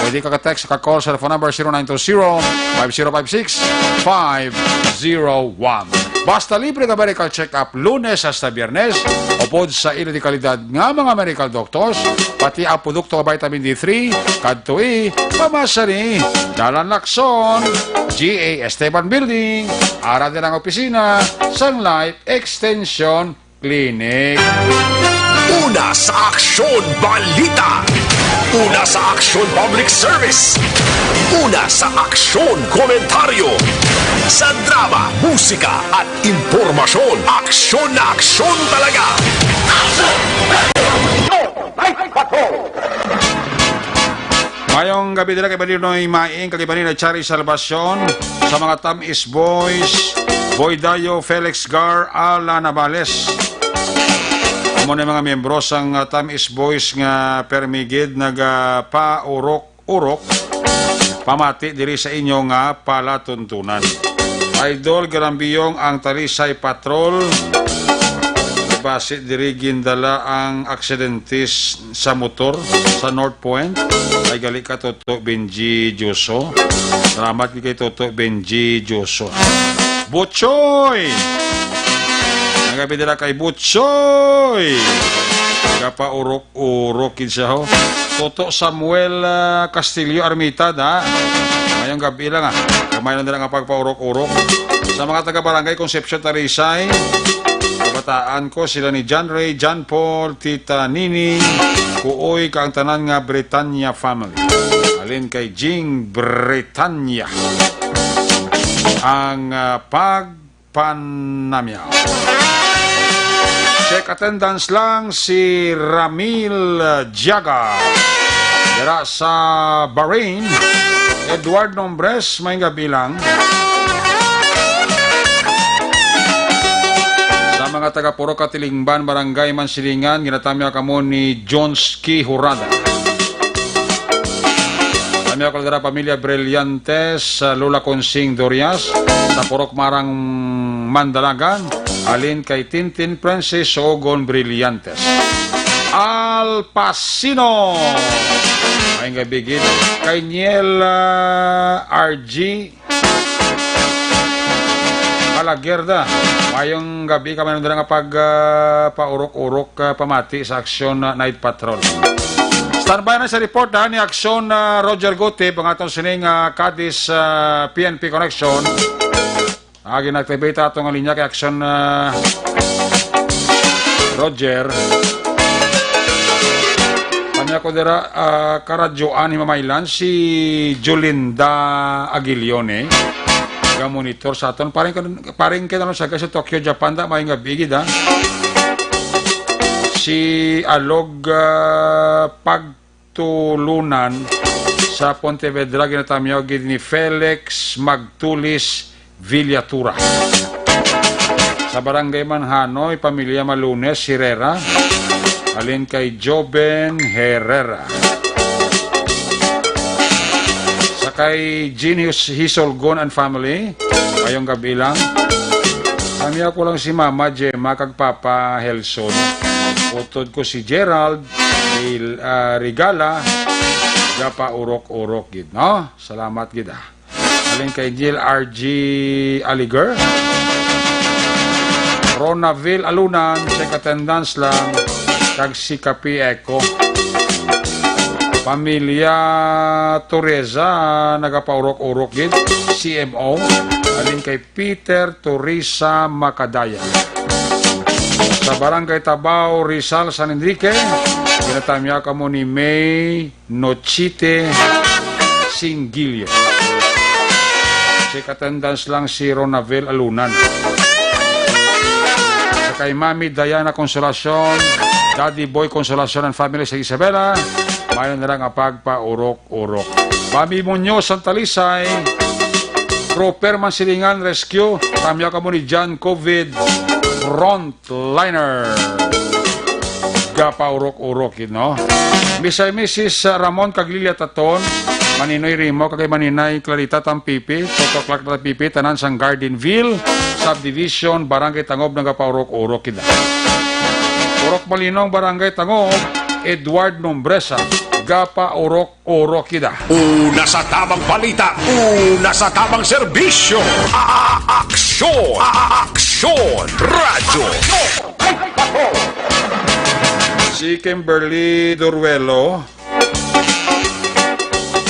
Pwede ka ka-text, ka-call sa phone number 0920-5056-501. Basta libre ka medical check-up Lunes hasta Biyernes upod sa ilo di kalidad nga mga medical doctors pati ang produkto ka vitamin D3 kadtoi pamasari Dalan Lacson GA Esteban Building ara din ang opisina Sunlight Extension Clinic. Una sa Aksyon Balita. Una sa Aksyon Public Service. Una sa Aksyon Komentaryo. Sa drama, musika at impormasyon. Aksyon na aksyon talaga. Ngayong gabi nila kay Balinoy Maing, kay Balinoy Chari Salvacion, sa mga Tamis Boys, Boy Dayo, Felix Gar, Ala Navales. Amo na mga miyembro sang Tamis Boys nga permigid nagpa-urok-urok pamati diri sa inyo nga palatuntunan. Idol Garambiyong ang Talisay Patrol base diri gindala ang aksidentes sa motor sa North Point ay gali ka Toto Benji Joso. Salamat kay Toto Benji Joso. Butchoy! Nagabi dila kay Butchoy! Kapa urok-urok siya ho. Toto Samuel Castillo Armitad ha. Ngayong gabi lang ha. Kamay lang nila nga pagpa-urok-urok. Sa mga taga-barangay Concepcion Talisay, kabataan ko sila ni John Ray, John Paul, Tita Nini, Kuoy, kaang tanan nga Britanya family. Alin kay Jing Britanya. Ang pagpanamyaw. Check attendance lang si Ramil Jaga. Dira sa Bahrain. Edward Nombres, may gabi lang. Sa mga taga Puro Katilingban, Barangay Mansilingan, ginatamya kamo ni Jonski Hurada. Tamya ko dira pamilya Brillantes, Lola Consing Dorias, sa Purok Marang Mandalagan, alin kay Tintin Princess Ogon Brillantes. Al Pasino, may gabigid kay Niel RG Alagerda. Mayong gabi kami nandun nga paurok-urok pamati sa Aksyon Night Patrol. Standby na sa report ni Aksyon Roger Gote, pangatong sining Cadiz PNP Connection. Ginactivate atong linya kay Aksyon Roger. Kanya ko dira karadyoan himamaylan si Jolinda Aguilione. Monitor sa aton paring kita no sa Tokyo, Japan da may nga bigid ha. Si Alog pagtulunan sa Pontevedra ginatamyaw gid ni Felix Magtulis Villatura. Sa Barangay Manhanoy, pamilya Malunes Herrera, alin kay Joben Herrera. Kay Genius Hisolgon and family, ayong gabi lang. Kami ako lang si Mama Gemma kag Papa Helson. Utod ko si Gerald Rigala, gapa urok-urok gid, no? Salamat gid ah. Alin kay Jill RG Aliger, Ronaville Alunan, check attendance lang, kag si Kapi Eco. Pamilya Torreza, nagapaurok-urok gid, CMO, alin kay Peter Torrisa Macadaya. Sa Barangay Tabao, Rizal, San Enrique, ginatamya kamo ni May Nochite Singilio. Check attendance lang si Ronaville Alunan. Sa kay Mami Diana Consolacion, Daddy Boy Consolacion and family sa Isabela, mayon na lang ang pagpa-urok-urok. Mami Muñoz ang Talisay, Proper Mansilingan Rescue, tamya ka mo ni John COVID Frontliner. Gapa-urok-urok yun, no? Mrs. Ramon Caglilia Taton, Maninoy Rimo, kagay Maninay Clarita Tampipi, Toto Clark Tampipi, tanan sang Gardenville, Subdivision, Barangay Tangob, ng gapa-urok-urok yun. Urok Malinong, Barangay Tangob, Edward Nombresa, gapa urok-urok kita. Una sa tamang balita, una sa tamang serbisyo. Aksyon! Aksyon Radyo. Si Kimberly Duruelo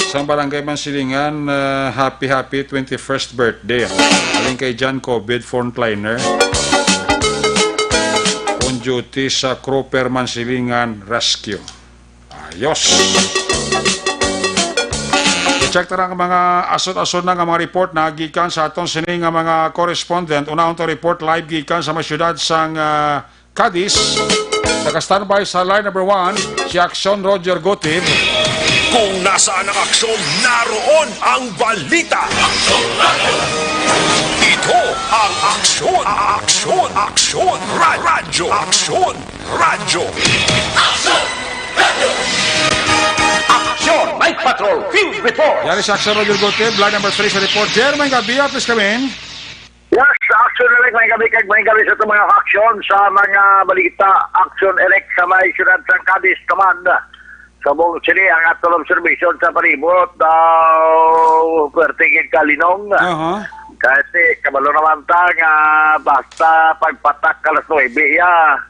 sa Barangay Mansilingan, happy 21st birthday. Aling kay John Covid Frontliner on duty sa Cropper Mansilingan Rescue. Ayos. I-check na ang mga asod-asod na mga report na gikan sa atong sining nga mga correspondent. Unahon to report live gikan sa mga syudad sang Cadiz. Naka-standby sa line number 1 si Aksyon Roger Gotib. Kung nasaan ang aksyon, naroon ang balita. Ito ang Aksyon, Aksyon, Aksyon Radyo. Aksyon Radyo. Aksyon, Night Patrol, Field Report. Yari si Aksyon Roger Gotib, line number 3 sa report. Jeremy Gabia, please come in. Yes, action elect may gabi sa itong mga aksyon sa mga balita. Action elect sa may syudad ng Cadiz Command. Sa buong sili ang atong observation sa palibot daw pertigid kalinong. Kasi kabalo naman ta nga basta pagpatak alas 9 ya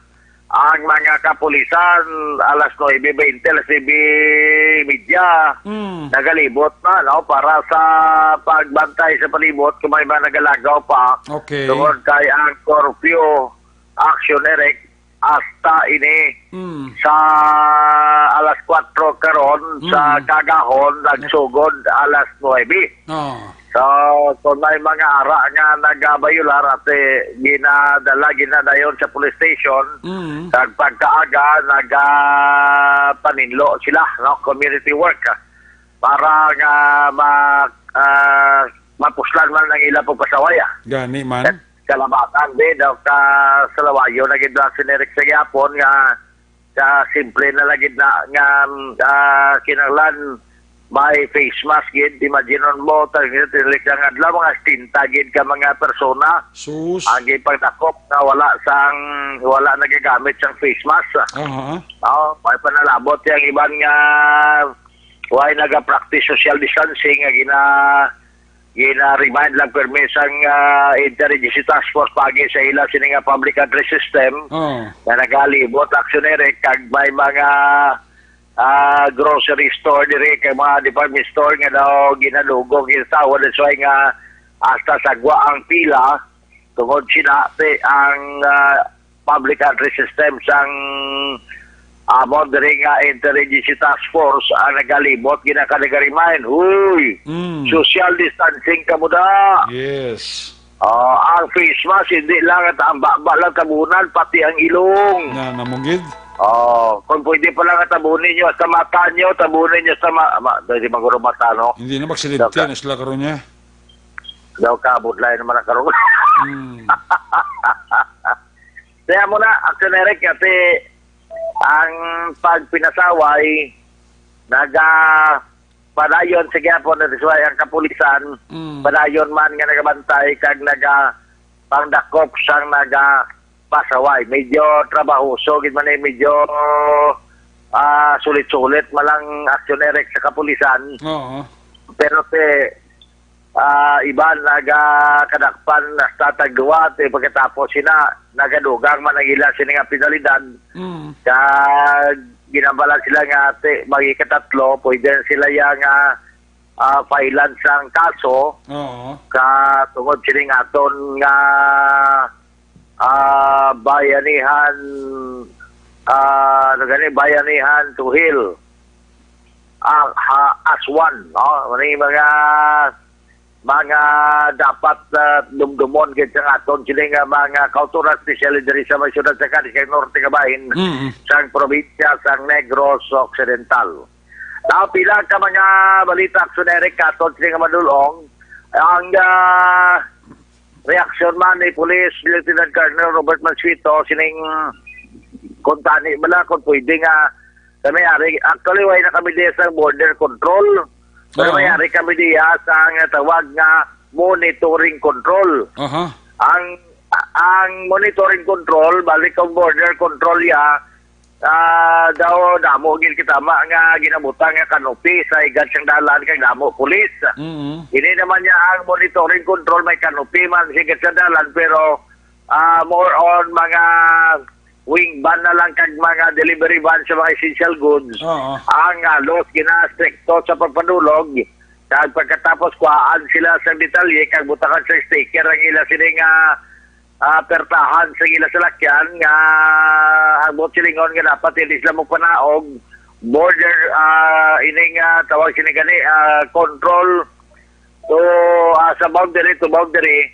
ang mga kapulisan alas 9:20 alas 9:30 nagalibot na no para sa pagbantay sa palibot kung may mga nagalagaw pa. Okay. Tungod kay ang curfew action erect hasta ini sa alas 4 karon sa kagahon nagsugod alas 9. So, kung may mga ara nga nagabayular at ginadayon sa police station, pagkaaga, nagapaninlo sila, no? Community work, para nga mapuslan man ng ilang pagpasawaya. Gani man. At kalabatan din, sa lawayo, naging na sinerik sa gyapon, nga simple na lagid na, nga kinanglan, may face mask gid, imaginon mo tinilik ang adlaw mga stinta gid ka mga persona. Sus. Ang pagdakop na wala nagagamit sang face mask. May panalabot yang iban nga why naga-practice social distancing nga gina-remind lang permisang Interagency Task Force pagi sa ila sini nga public address system na nagalibot aksyoner kag may mga grocery store diri kay mga department store nga daw ginalugong ginsawa so nga hasta sagwa ang pila tungod sinate ang public address system sang amon diri nga Interagency Task Force ang nagalibot ginakadagarimain huy social distancing kamuda. Yes. Ang face mask hindi lang at ang lang kabunan pati ang ilong na namugid. Kung pwede pa lang tabunin nyo sa mata nyo, tabunin nyo sa hindi maguro mata, no? Hindi na magsilidti na sila karoon niya. Daw kabudlay naman ang karoon. Kaya muna, Action Eric, kasi ang pagpinasaway, padayon sa gyapon na disway ang kapulisan, padayon man nga nagabantay, kag pangdakop sang pasaway. Medyo trabahoso, gid man medyo sulit-sulit malang aksyonerek sa kapulisan. Pero iban nagakadakpan sa tagduwat pagkatapos sina nagadugang man ang ilan sila nga pinalidad. Ginambalan sila nga magikatatlo, pwede sila yang failan sang kaso tungod sining aton nga bayanihan bayanihan to heal as one, no? mga dapat dumdumon gid sa aton sila nga mga kauturan special diri sa mga syudad sa Cadiz kay Norte kabahin sang probinsya sang Negros Occidental. Pila ka mga balita aksyonerik katon sila nga madulong ang reaksyon man ni Police Lieutenant Colonel Robert Mansito sining kuntani bala kung pwede nga may-ari. Actually, way na kami diya sa border control. Pero may-ari kami diya sa tawag nga monitoring control. Ang monitoring control, balik ang border control ya, daw damo gil kita nga ginabutang nga kanopi sa igad siyang dalan kay damo pulis. Ini naman niya ang monitoring control may kanopi man sigad sa dalan pero more on mga wing van na lang kag mga delivery van sa mga essential goods. Ang laws gina-stricto sa pagpanulog. Kag pagkatapos kuhaan sila sa detalye kag butakan sa sticker ang ila sining pertahan sa ila salakyan nga abot silingon nga dapat hindi sila magpanaog border ining tawag sini gani control to sa boundary to boundary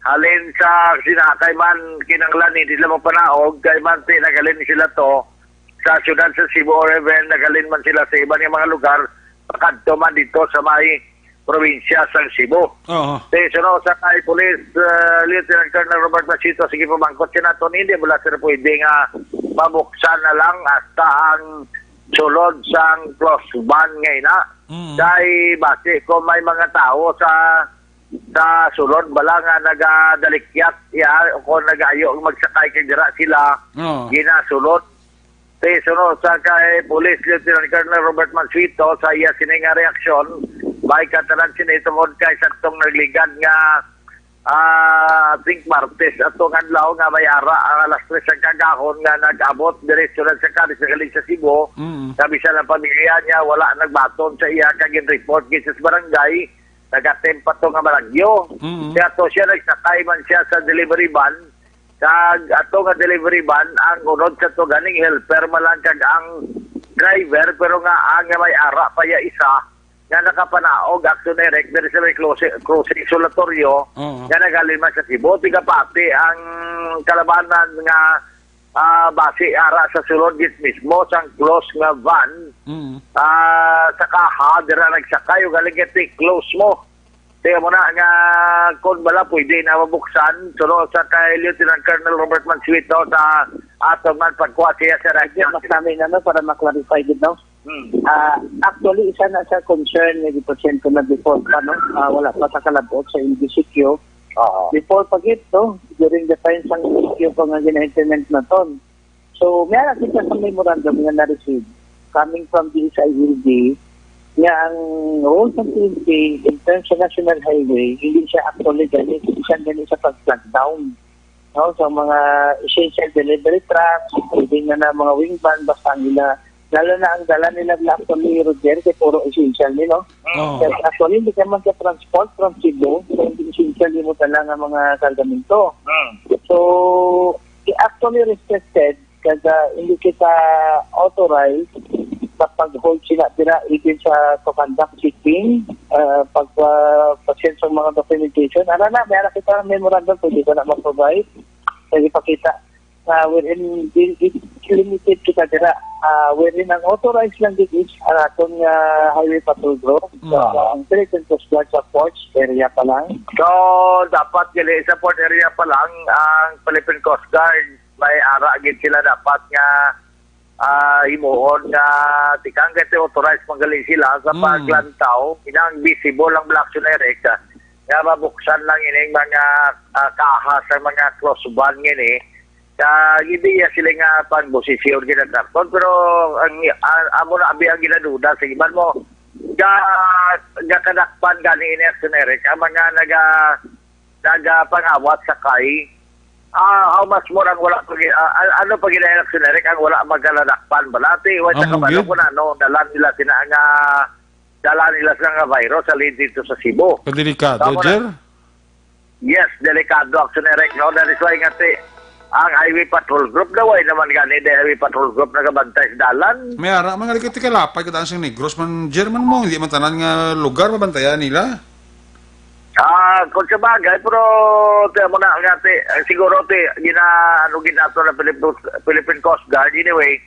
halin sa sinakay man kinanglan hindi sila magpanaog kay man nagalin sila to sa syudad sa Cebu or even nagalin man sila sa ibang mga lugar pakadto man dito sa may probinsya sa Cebu. So, sa kay Police Lieutenant Colonel Robert Masito, sige po bangkot siya nato, hindi mula sila pwede nga mabuksan na lang hasta ang sulod sang close ban ngayon na. Dahil base ko may mga tao sa sulod bala nga nagadalikyat o nagayo magsakay kay dira sila ginasulod. So, sa kay Police Lieutenant Colonel Robert Masito, sa iya sining reaksyon may katanan sinitungod kay sa itong nagligad nga think Martes atong adlaw nga may ara ang alas 3 sa kagahon nga nag-abot diretso na sa Cadiz sa galing sa Cebu. Sabi siya ng pamilya niya wala nagbaton sa iya kag report sa barangay nagatempa to nga balagyo. Kaya to siya nagsakay man siya sa delivery van kag ato nga delivery van ang unod sa to ganing helper malang kag ang driver pero nga ang may ara pa ya isa nga nakapanaog action direct dari sa may cruising isolatorio nga nagalima sa Cebu tiga pati ang kalabanan nga base ara sa sulod git mismo sang close nga van sa kaha dira nagsakay ug galing close mo tiga mo na nga kung bala pwede na mabuksan sulo sa kay Lieutenant Colonel Robert Mansueto sa atong man pagkuha siya sa radyo mas namin para maklarify din no. Actually, isa na sa concern na gipresent ko na before pa, no? Wala pa sa kalabot sa MDCQ. Before pa ito, during the time sa MDCQ ko nga gina-implement na to. So, may nakita sa memorandum nga na-receive coming from the SILD nga ang rules ng PNP in terms of national highway, hindi siya actually ganit, siya ganit sa pag-lockdown. No? So, mga essential delivery trucks, pwede na mga wing van, basta nila lalo na ang dala nila actually Roger kay puro essential nila. Kasi actually hindi ka man ka-transport from Cebu, so hindi essential mo talaga ang mga kargamento. So, actually restricted kasi hindi kita authorized sa pag-hold sila dira even sa to conduct shipping, pag-present sa mga documentation. Ano na, meron kita memorandum pwede ko na mag-provide. Pwede pakita wherein limited kita dira wherein ang authorized lang dito ang atong highway patrol group ang Philippine Coast Guard sa ports area pa lang. So dapat gali sa port area pa lang ang Philippine Coast Guard may ara gid sila dapat nga himuon nga tikang gati authorized magali sila sa paglantaw inang visible ang black generic nga mabuksan lang ining mga kaha sa mga close ban ngini hindi sila nga panbosisyon ginakarton pero ang amo na abi ang ginaduda sa iban mo kadakpan gani inertioneric ang mga nagapangawat sa kay how much more ang wala ano pag inertioneric ang wala magaladakpan balati wala sa kabalo ko na no dalan nila nga virus sa dito sa Cebu. Delikado, Jer? Yes, delikado actioneric no that is why nga ang highway patrol group daw ay naman gani the highway patrol group nagabantay sa dalan. May ara mga likit kalapay kadaan sing Negros man German mo hindi man tanan nga lugar mabantayan nila. Kung sa bagay pero mo na nga siguro ginato na Philippine Coast Guard anyway.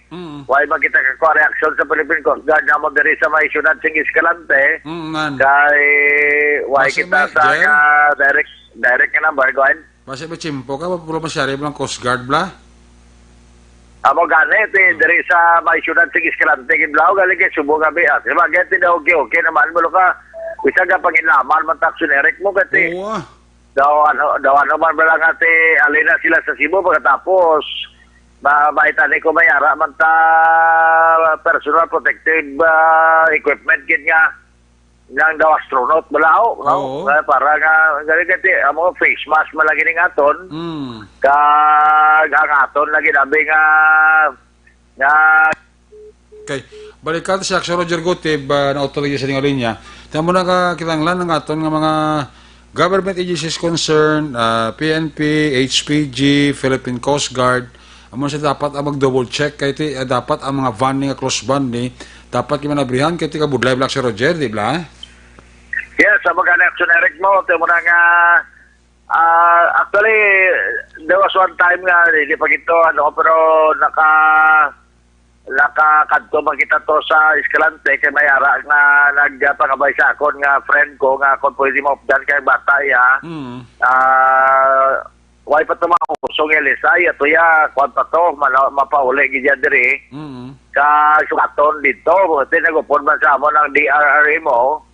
Why makita ka reaction sa Philippine Coast Guard na mo diri sa may syudad sing Escalante. Kay why kita sa direct nga number go ahead. Basta ba chimpo ka? Puro masyari mo lang Coast Guard, bla? Amo ganit, dari sa may syudad sa Escalante, giblaw, galing kay Subo gabi. Diba, gati na okay naman mo ka. Bisa ka panginlaman, man taksionerik mo, gati. Oo. Daw ano man ba lang ati, alina sila sa Cebu, pagkatapos, maitan ko mayara, man ta personal protective equipment, git nga. ng daw astronaut balao, no? Oo. Para nga ganiti amo face mask malagi ning aton. Mm. Ang aton lagi nabi nga Okay. Balikan si Action Roger Gutib na authority sa tingali niya. Tamo na kinanglan ng aton nga mga government agencies concerned, PNP, HPG, Philippine Coast Guard. Amo siya dapat ang mag-double check kay dapat ang mga van nga cross band ni dapat kimanabrihan kay tika budlay black si Roger, di ba? yes, sa mga action Eric mo, temo na nga actually there was one time nga hindi pa ito pero nakakadto man kita to sa Escalante kay mayara nga nagpangabay sa akon nga friend ko nga kung pwede mo updan kay bata ya. Why pa ito makusong Elisay ato ya kung pa to mapauli gidya diri ka sukaton dito tinagupon man sa amon ang DRRA mo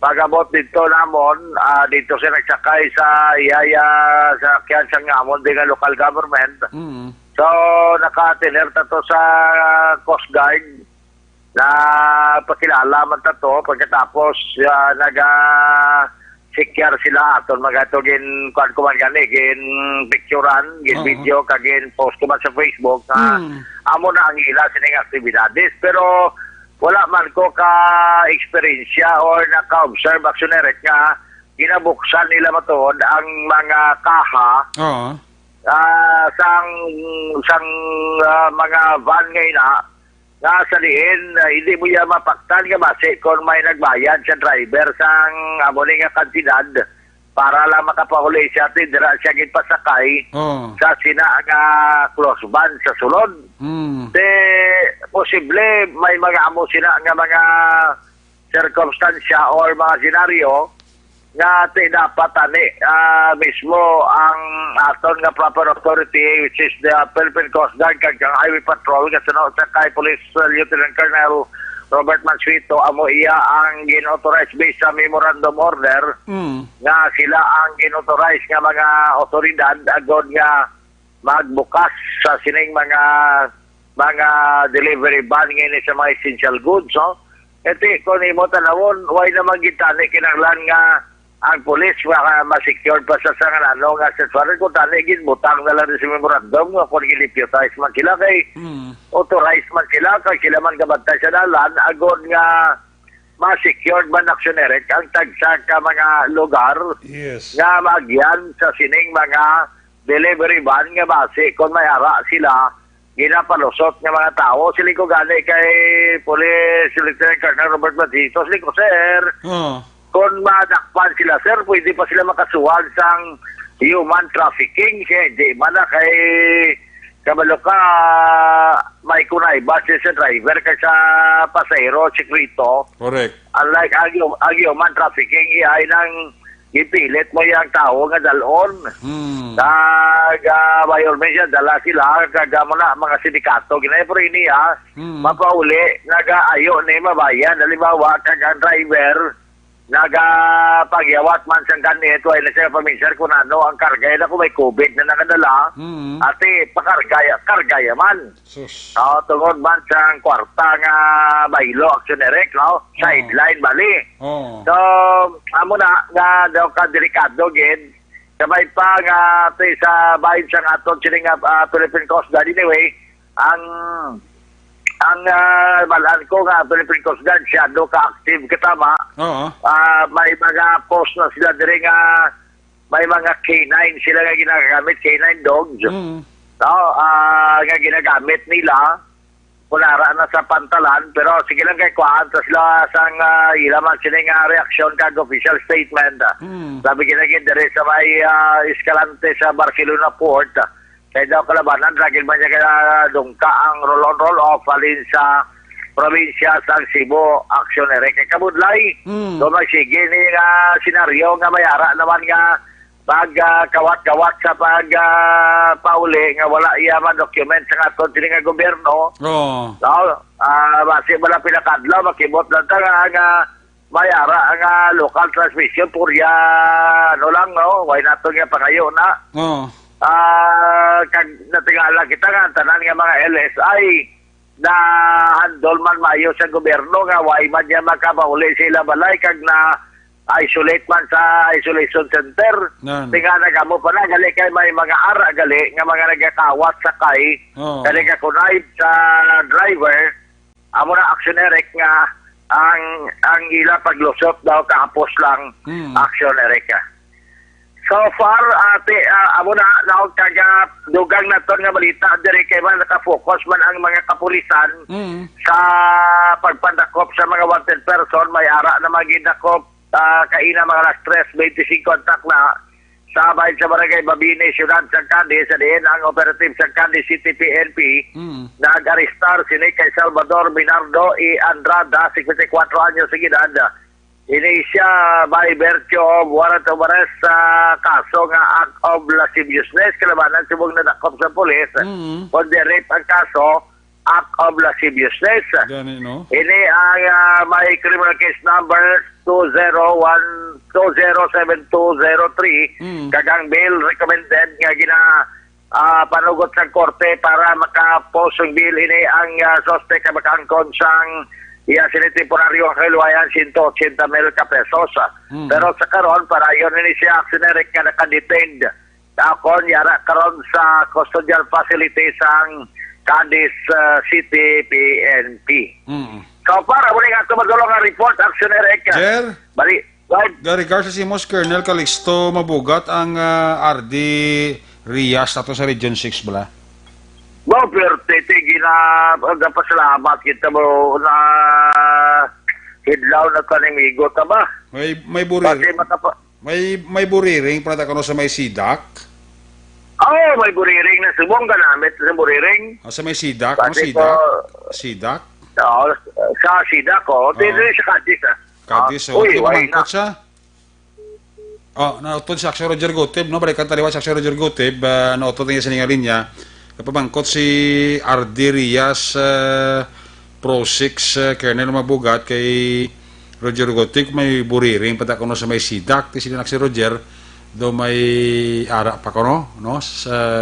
pagabot dito namon dito siya nagsakay sa iyaya sa kyan siyang amon di nga local government. So, nakatinerta to sa Coast Guard na pakilala man to pagkatapos nag-secure sila aton magatogin kuan ko man gani gin picturean gin video kagin post ko man sa Facebook amo na ang ila sining aktibidades pero wala man ko ka eksperyensya or naka-observe actionary nga ginabuksan nila matuod ang mga kaha sang mga van ngayon nga saliin hindi mo yan mapaktan nga base kung may nagbayad sa driver sang amoni nga kantidad para lang makapahuli siya tindira siya gipasakay sa sina nga close van sa sulod posible may mga amo sina nga mga circumstansya or mga senaryo nga dapat mismo ang aton nga proper authority which is the Philippine Coast Guard kag ang Highway Patrol kasunod sa kay Police Lieutenant Colonel Robert Mansueto amo iya ang gin-authorize based sa memorandum order nga sila ang gin-authorize nga mga otoridad agod nga magbukas sa sining mga delivery van ngini sa mga essential goods eti kung imo tanawon why naman gitani kinahanglan nga ang polis ma-secure pa sa sanganano nga sa swaran kung tanigin butang na lang sa memorandum nga kung giliputize man sila kay authorized man sila kay sila man kabantay sa dalan agod nga ma-secured man actionary ang tagsa ka mga lugar nga magyan sa sining mga delivery van nga base kung may ara sila ginapalusot ng mga tao sila ko gani kay Police Lieutenant Colonel Robert Batito sila ko sir kung madakpan sila sir, pwede pa sila makasuwag sang human trafficking kaya di man na kay kabalo ka may kunay base sa driver ka sa pasahero, sikrito correct unlike ang human trafficking ay nang ipilit mo yung tao nga dalon nag-violate siya dala sila kagamo na mga sindikato ginay pero ini mapauli nag-ayo na mabayan halimbawa kag ang driver nagapagyawat man siyang ganito ay nasa paminsar kung ano ang kargaya na kung may COVID na nakadala ati kargaya man tungod man siyang kwarta nga baylo actionary sideline bali so amo na nga daw ka delikado gid sabay pa nga sa bahin siyang aton sining Philippine Coast Guard anyway ang malaan ko nga Philippine Coast Guard siya do ka-active katama may mga post na sila diri nga may mga K9 sila nga ginagamit K9 dogs nga ginagamit nila kunara na sa pantalan pero sige lang kay kuhaan sila sang ilaman sila nga reaksyon kag official statement sabi ginagin diri sa may Escalante sa Barcelona Port kaya daw kalabanan, dragil man niya kaya dungka ang roll-on-roll-off alin sa probinsya sa Cebu actionary. Kaya kabudlay, magsige ni senaryo nga mayara naman nga pagkawat-kawat sa pagpauli nga wala iya man document sa aton sila nga gobyerno. Base wala pinakadlaw, makibot lang nga mayara nga local transmission purya lang why nato nga pangayo na. kag natingala kita nga tanan nga mga LSI na handol man mayo sa gobyerno nga way man niya makapauli sila balay kag na isolate man sa isolation center. Tinga nagamo pa na gali kay may mga ara gali nga mga nagakawat sa kay gali ka kunay sa driver amo na action erek nga ang ila paglusot daw kahapos lang action erek. So far, amo na kaga dugang na to nga balita diri kay man naka-focus man ang mga kapulisan sa pagpandakop sa mga wanted person. May ara na magidakop kaina mga alas 3:25 kontak na sa bayan sa barangay Babine, Siyudad San Candis, sa diin ang operative San Candis City PNP nag-arestar sini kay Salvador Binardo E. Andrada, 54 anyos sa edad. Ini siya by virtue of warrant of arrest sa kaso nga act of lasciviousness kalabanan subong nadakop sa pulis. On the rape ang kaso, act of lasciviousness. Ini ang may criminal case number 201-207203 kagang bail recommended nga panugot sa korte para makaposong bail. Ini ang suspect na makangkon sang sinitemporaryo ang kaluwayan 180,000 pesos. Pero sa karon para yun ini siya actioneric nga nakadetained akon yara karon sa custodial facility sang Cadiz City PNP. So para muli nga ito magulong ang report actioneric. Jer? Bali. Regards sa simos Colonel Calixto mabugat ang RD Rias ato sa Region 6 bala. Well, pero titi pasalamat kita mo na hidlaw na kanimigo ta ba? May buriring. May buriring para kono sa may sidak. Oh, may buriring na subong ganamit sa buriring. Sa may sidak, ano sidak? Sidak? Sa sidak ko, dito sa Cadiz. Cadiz, okay mamangkot siya. Nautod si Aksyon Roger Goteb, no? Balikan taliwa si Aksyon Roger Goteb, nautod niya sa ningalin niya. Kapamangkot si RD Rias Pro 6 Colonel Mabugat kay Roger Gotik may buriring pata kuno sa may sidak ti silinak si Roger do may ara pa kuno no sa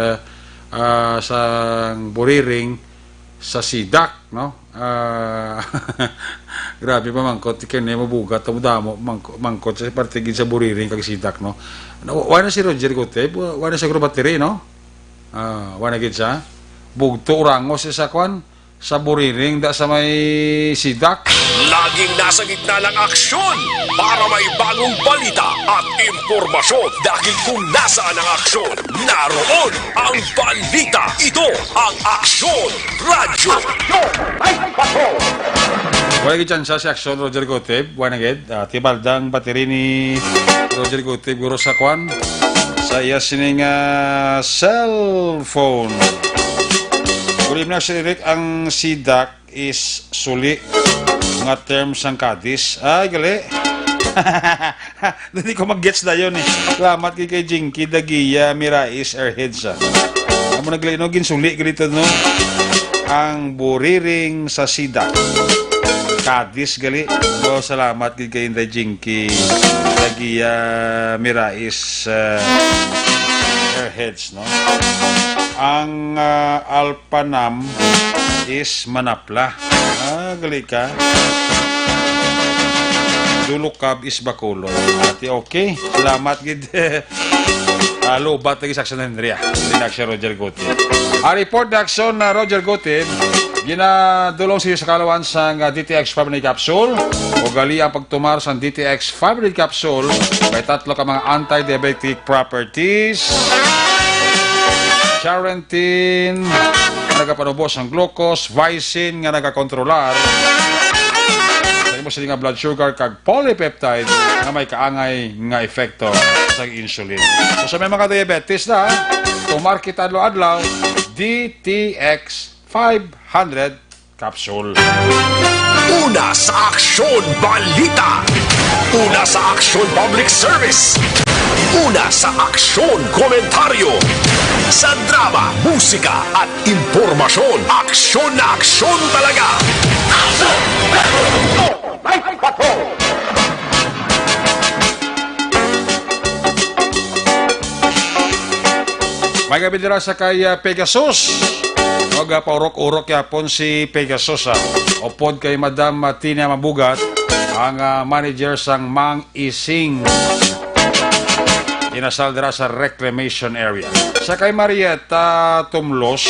buriring sa sidak no grabe pa mangkot ti Colonel Mabugat damo mangkot sa partigid sa buriring kag sidak no wala si Roger Gotik wala sa grubateri no wanagid siya bugto urangos sa kwan sa buriring da sa may sidak. Laging nasa gitna ng aksyon para may bagong balita at impormasyon dahil kung nasaan ang aksyon, naroon ang balita. Ito ang Aksyon Radyo. Wanagid dyan siya si Aksyon Roger Goteb wanagid tibaldang bateri ni Roger Goteb guro sa kwan sa iya sining cellphone. Good evening, Sir Eric. Ang sidak is suli nga terms ang Cadiz. Ay, gali. Hindi ko mag-gets na yun eh. Salamat kay Jinky, Dagiya, Mirais, Airheads. Amo naglainogin suli ganito no. Ang buriring sa sidak. Cadiz gali. So, salamat kay Jinky, Dagiya, Mirais, Airheads, no? Ang Alpanam is Manapla. Gali ka. Dulukab is Bacolod. Ati okay. Salamat gid. Lobat lagi sa Aksyon Henrya. Aksyon Roger Goteb. A report na aksyon na Roger Goteb ginadulong siya sa kalawan sa DTX 500 capsule o gali ang pagtumar sa DTX 500 capsule may tatlo ka mga anti-diabetic properties. Charentin nga nagapanubos ang glucose, Vicin nga nagakontrolar sa imo nga blood sugar kag polypeptide nga may kaangay nga epekto sa insulin. So sa may mga diabetes na tumar kita adlaw DTX 500 capsule. Una sa Aksyon Balita. Una sa Aksyon Public Service. Una sa Aksyon Komentaryo. Sa drama, musika at impormasyon. Aksyon na aksyon talaga. Aksyon! Night Patrol! May gabi dira sa kay Pegasus. Huwag paurok-urok yapon si Pegasus. Upod kay Madam Tina Mabugat, ang manager sang Mang Ising. Inasal dira sa reclamation area. Sa kay Marietta Tumlos,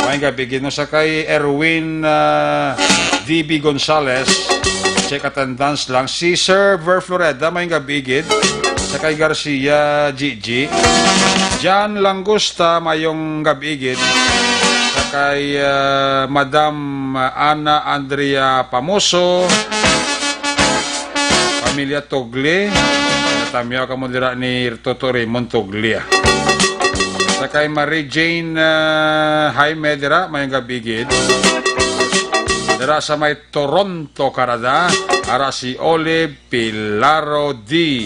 may gabi gino sa kay Erwin D.B. Gonzales, check attendance lang. Si Sir Ver Floreda, may gabigid. Sa kay Garcia Gigi. Jan Langusta, mayong gabigid. Sa kay Madam Ana Andrea Pamoso. Pamilya Togli. Natamyo ka mo dira ni Toto Raymond Togli. Sa kay Marie Jane Jaime dira, mayong gabigid. Dira sa may Toronto, Canada, ara si Olive Pilaro D.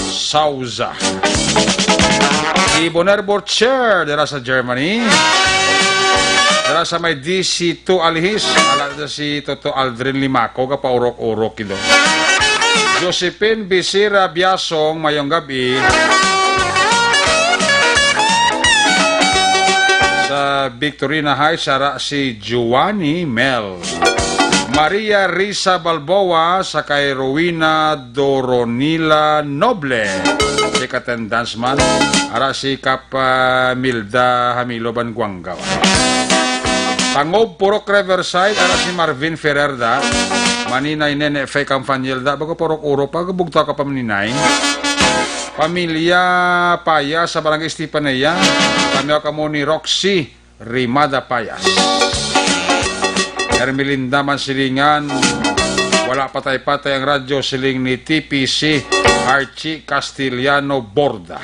Souza. Si Boner Borcher, dira sa Germany. Dira sa may DC2 Alihis, ala si Toto Aldrin Limaco, kapaurok-urok ito. Josephine Bisira Biasong, mayong gabi. Sa Victorina Heights, ara si Giovanni Mel. Maria Risa Balboa sa kay Rowena Doronila Noble. Si Katendance man, ara si Kap Milda Hamilo Banguangaw. Pangob Purok Riverside, ara si Marvin Ferrerda. Maninay Nene Fe Campanyelda, bago Purok Uro, pagabugta ka pamaninay. Pamilya Paya sa Barangay Estipanaya, kami ka mo ni Roxy Rimada Payas. Hermelinda Mansilingan, wala patay-patay ang radyo, siling ni TPC Archie Castellano Borda.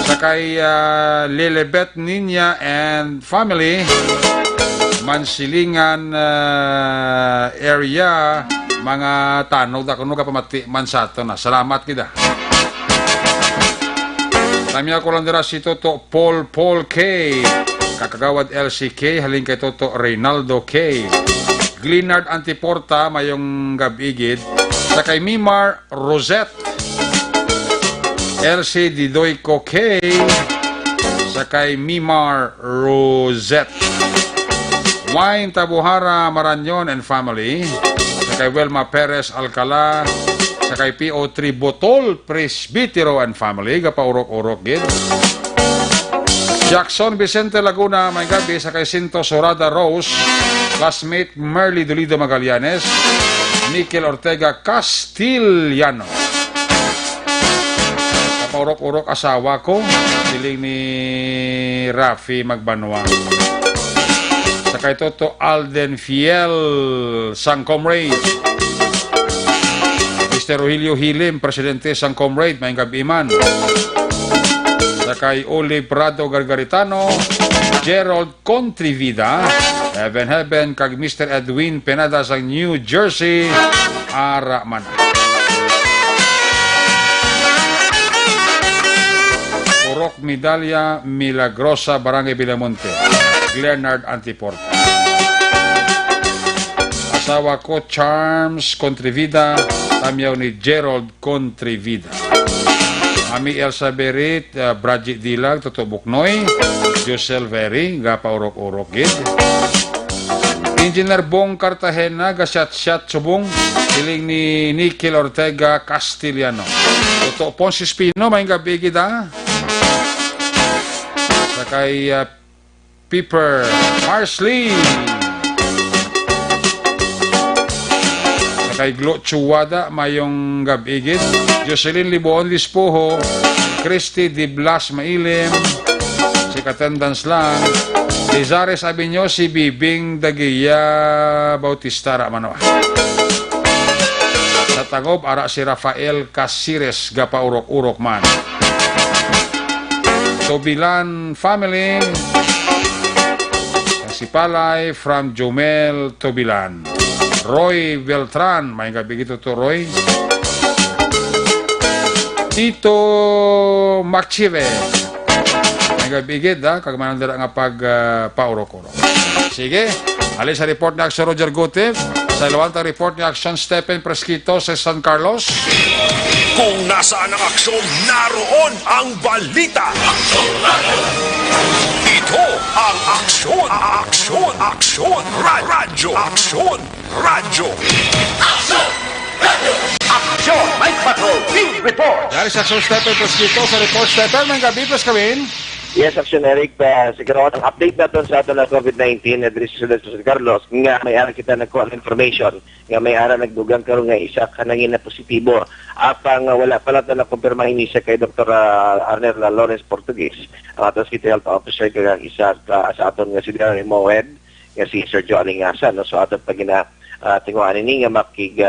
Sa kay Lilibet Ninya and family, Mansilingan area, mga tanong da kuno ka pamati man sa ato na. Salamat kita. Tamiya ko lang dira si Toto Paul K. Kakagawad LCK, haling kay Toto Reynaldo K. Glenard Antiporta, mayong gabigid. Sa kay Mimar Rosette. LC Didoyco K. Sa kay Mimar Rosette. Wine Tabuhara Maranyon and family. Sa kay Wilma Perez Alcala. Sa kay PO3 Botol Presbitero and family, gapaurok-urok gid. Jackson Vicente Laguna, may gabi. Sa kay Sinto Sorada Rose, classmate Merly Dolido Magallanes, Mikel Ortega Castillano. Kapaurok-urok asawa ko, siling ni Rafi Magbanwa. Sa kay Toto Alden Fiel Sang Comrade, Mr. Rogelio Hilim, Presidente Sang Comrade, may gabi man. Sa kay Oli Prado Gargaritano, Gerald Contrivida, Heaven, kag Mr. Edwin Penada sa New Jersey, Araman. Purok Medalya Milagrosa, Barangay Villamonte, Glenard Antiporta. Asawa ko, Charms Contrivida, tamyaw ni Gerald Contrivida. Ami Elsa Berit, Bradjit Dilag, Toto Buknoy, Josel Veri, gapaurok-urok gid. Engineer Bong Cartagena, gasyat-syat subong, hiling ni Nikel Ortega Castillano. Toto Ponce Espino, may gabi gid ha. Sa kay Piper Parsley. Kay Glo Chuwada, mayong gabigid. Jocelyn Liboon Lispoho, Christy Di Blas Mailim, si Katendance lang, Lizares Abinyo, si Bibing Dagiya Bautista Ramanoa. Sa Tagob, ara si Rafael Casires, gapaurok-urok man. Tobilan family, si Palay from Jomel Tobilan. Roy Beltran, may gabi gito to Roy. Tito Makchive, may gabi gito kagmanan dira nga pag paurok-urok. Sige, alis sa report na si Roger Gotev. Sa ilawantang report ni Action Stephen Presquito sa San Carlos. Kung nasaan ang aksyon, naroon ang balita. Ito ang aksyon, aksyon, aksyon, radyo, aksyon, radyo. Action, Night Patrol Field Report. Dari sa Action Stephen Presquito sa report. Stephen, may gabi, please kawin. Yes, Action Eric, siguro ang update natin sa ato na COVID-19 na diri sa San Carlos, nga may ara kita nagkuha ng information, nga may ara nagdugang karon nga isa kanangin na positibo. Apang wala pala na kumpirmahin ni siya kay Dr. Arnel Lawrence Portugues, ang ato City Health Officer kaya isa sa aton nga si Darren Moed, nga si Sergio Alingasa, no? So aton pag tinguan ni nga makig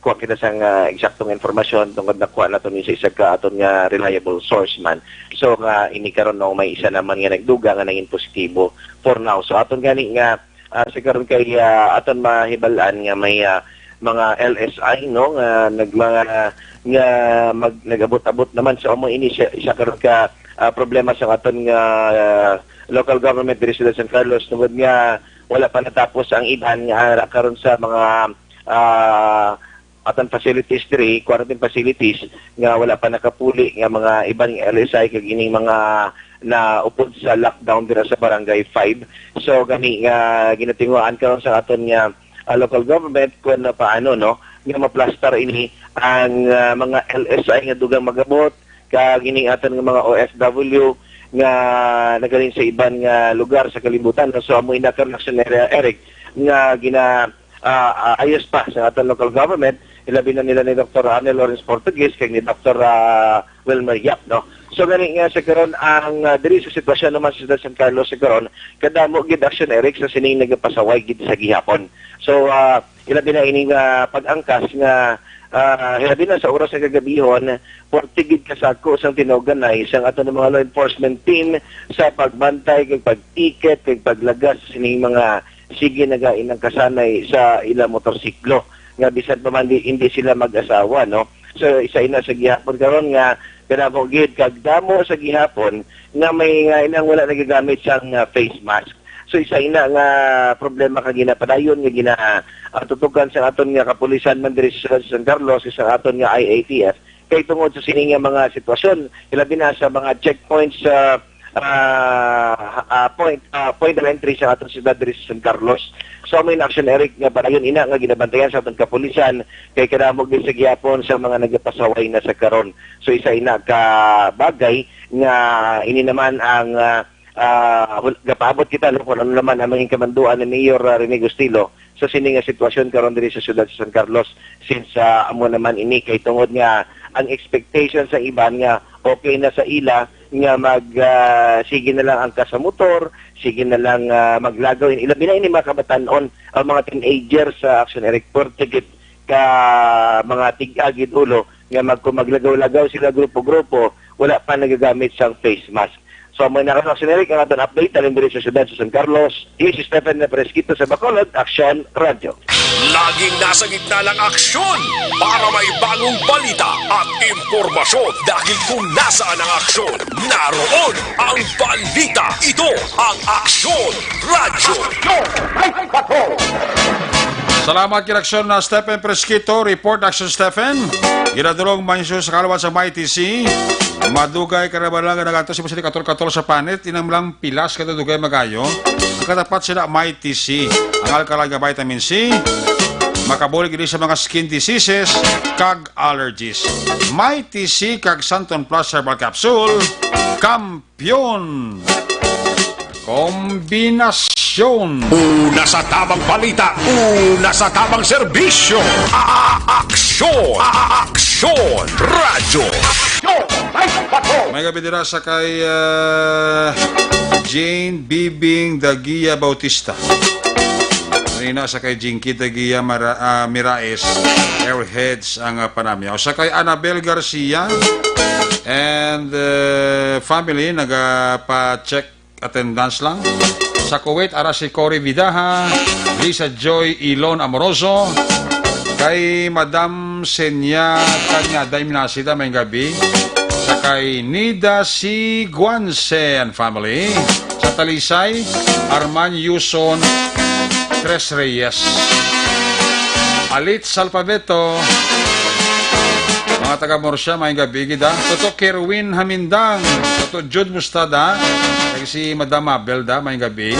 kuha kita sa eksaktong informasyon tungkol na kuha natin sa isa ka aton nga reliable source man. So nga ini karon no may isa naman nga nagduga nga naging positibo for now. So aton gani nga siguro kay aton mahibalaan nga may mga LSI no nga nagabot-abot naman sa amo ini siya karon ka problema sa aton nga local government diri sa San Carlos tungod nga wala pa natapos ang iban nga karon sa mga aton facilities diri, quarantine facilities nga wala pa nakapuli nga mga ibang LSI kag ining mga na upod sa lockdown dira sa barangay 5. So gani nga ginatinguan karon sa aton nga local government kung paano no nga maplastar ini ang mga LSI nga dugang magabot kag ining aton nga mga OFW nga nagaling sa iban nga lugar sa kalibutan. So amo ina karon Action Eric nga ayos pa sa ating local government, ilabi na nila ni Dr. Arnel Lawrence Portugues kay ni Dr. Wilmer Yap, no? So gani nga sa karon ang diri sa sitwasyon naman sa San Carlos sa karon kadamo gid Action Eric sa sining nagapasaway gid sa gihapon. So ilabi na ining pag-angkas nga ilabi na sa oras sa kagabihon portigid kasako sang tinuganay sang ato ng mga law enforcement team sa pagbantay kag pag-ticket kag paglagas sa sining mga sige nagain ang kasanay sa ilang motorsiklo nga bisan pa man hindi sila mag-asawa no. So isa ina sa gihapon karon nga kanamo gid kag damo sa gihapon nga may nga inang wala nagagamit sang face mask. So isa ina nga problema kag ginapadayon nga tutukan sa aton nga kapulisan man diri sa San Carlos sa aton nga IATF kay tungod sa sining nga mga sitwasyon ilabi na sa mga checkpoints sa point of entry sa atong siyudad diri sa San Carlos. So may Action Eric nga padayon ina nga ginabantayan sa atong kapulisan kay kadamog din sa gihapon sa mga nagapasaway na sa karon. So isa ina ka bagay nga ini naman ang gapaabot kita no kung ano naman ang maging kamanduan ni Mayor Rene Gustilo sa sining nga sitwasyon karon diri sa siyudad sa San Carlos since amo naman ini kay tungod nga ang expectation sa iban nga okay na sa ila nga sige na lang ang kasamotor, sige na lang maglagaw. Ilabi na ini mga kabatanon, ang mga teenagers sa Action Eric Portugues ka mga tig-agid ulo nga maglagaw-lagaw sila grupo-grupo, wala pa nagagamit sang face mask. So may Action Eric ang aton update alin diri sa siyudad sa San Carlos. This is Stephen Presquito sa Bacolod, Action Radio. Laging nasa gitna ng aksyon para may bagong balita at impormasyon dahil kung nasaan ang aksyon, naroon ang balita. Ito ang Aksyon Radio. Night Patrol. Salamat kinaksyon na Stephen Presquito. Report Action Stephen. Ginadulong mansyo sa kalawan sa MyTC. Madugay karabalang nagato si Pasili Katol sa panit. Inang lang pilas katudugay magayo. Katapat sila MyTC. Ang alkalang vitamin C. Makabulig din sa mga skin diseases kag allergies. MyTC kag Santon Plus Herbal Capsule. Kampiyon. Kombinasyon. Una sa tamang balita, una sa tamang serbisyo. Aksyon! Aksyon! Radyo! May gabi dira sa kay Jane Bibing Dagia Bautista. Rina sa kay Jinky Dagia Miraes Airheads ang panamya. Sa kay Annabel Garcia and family nagapa-check attendance lang. Sa Kuwait, ara si Cory Vidaha, Lisa Joy Ilon Amoroso, kay Madam Senya Kanya Daiminasida may gabi, sa kay Nida si Guanse and family, sa Talisay, Arman Yuson Tres Reyes. Alit Salpabeto. Mga taga Morsya, may gabi gida. Toto Kerwin Hamindang. Toto Jude Mustada. Kaya si Madam Abelda, may gabi.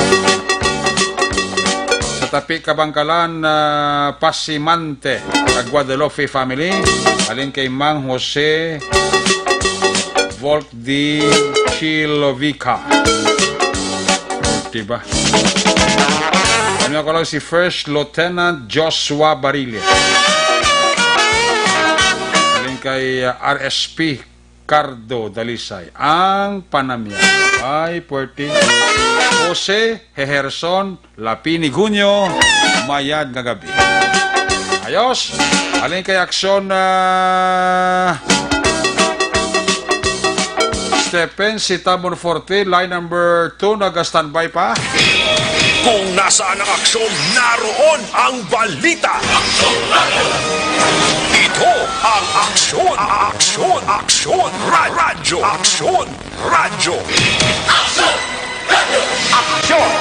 Sa Tapi Kabangkalan, Pasimante. Guadalupe family. Alin kay Mang Jose Volk di Chilovica. Diba? Ano ko lang si First Lieutenant Joshua Barile. Alin kay RSP Cardo Dalisay. Ang Panamya. Ay, puwerte. Jose Heherson Lapini Gunyo. Mayad nga gabi. Ayos. Alin kay aksyon Stephen si Tabon Forte, line number 2, nag-standby pa. Kung nasaan ang aksyon, naroon ang balita. Ito ang aksyon, aksyon, aksyon, radyo, aksyon, radyo. Action!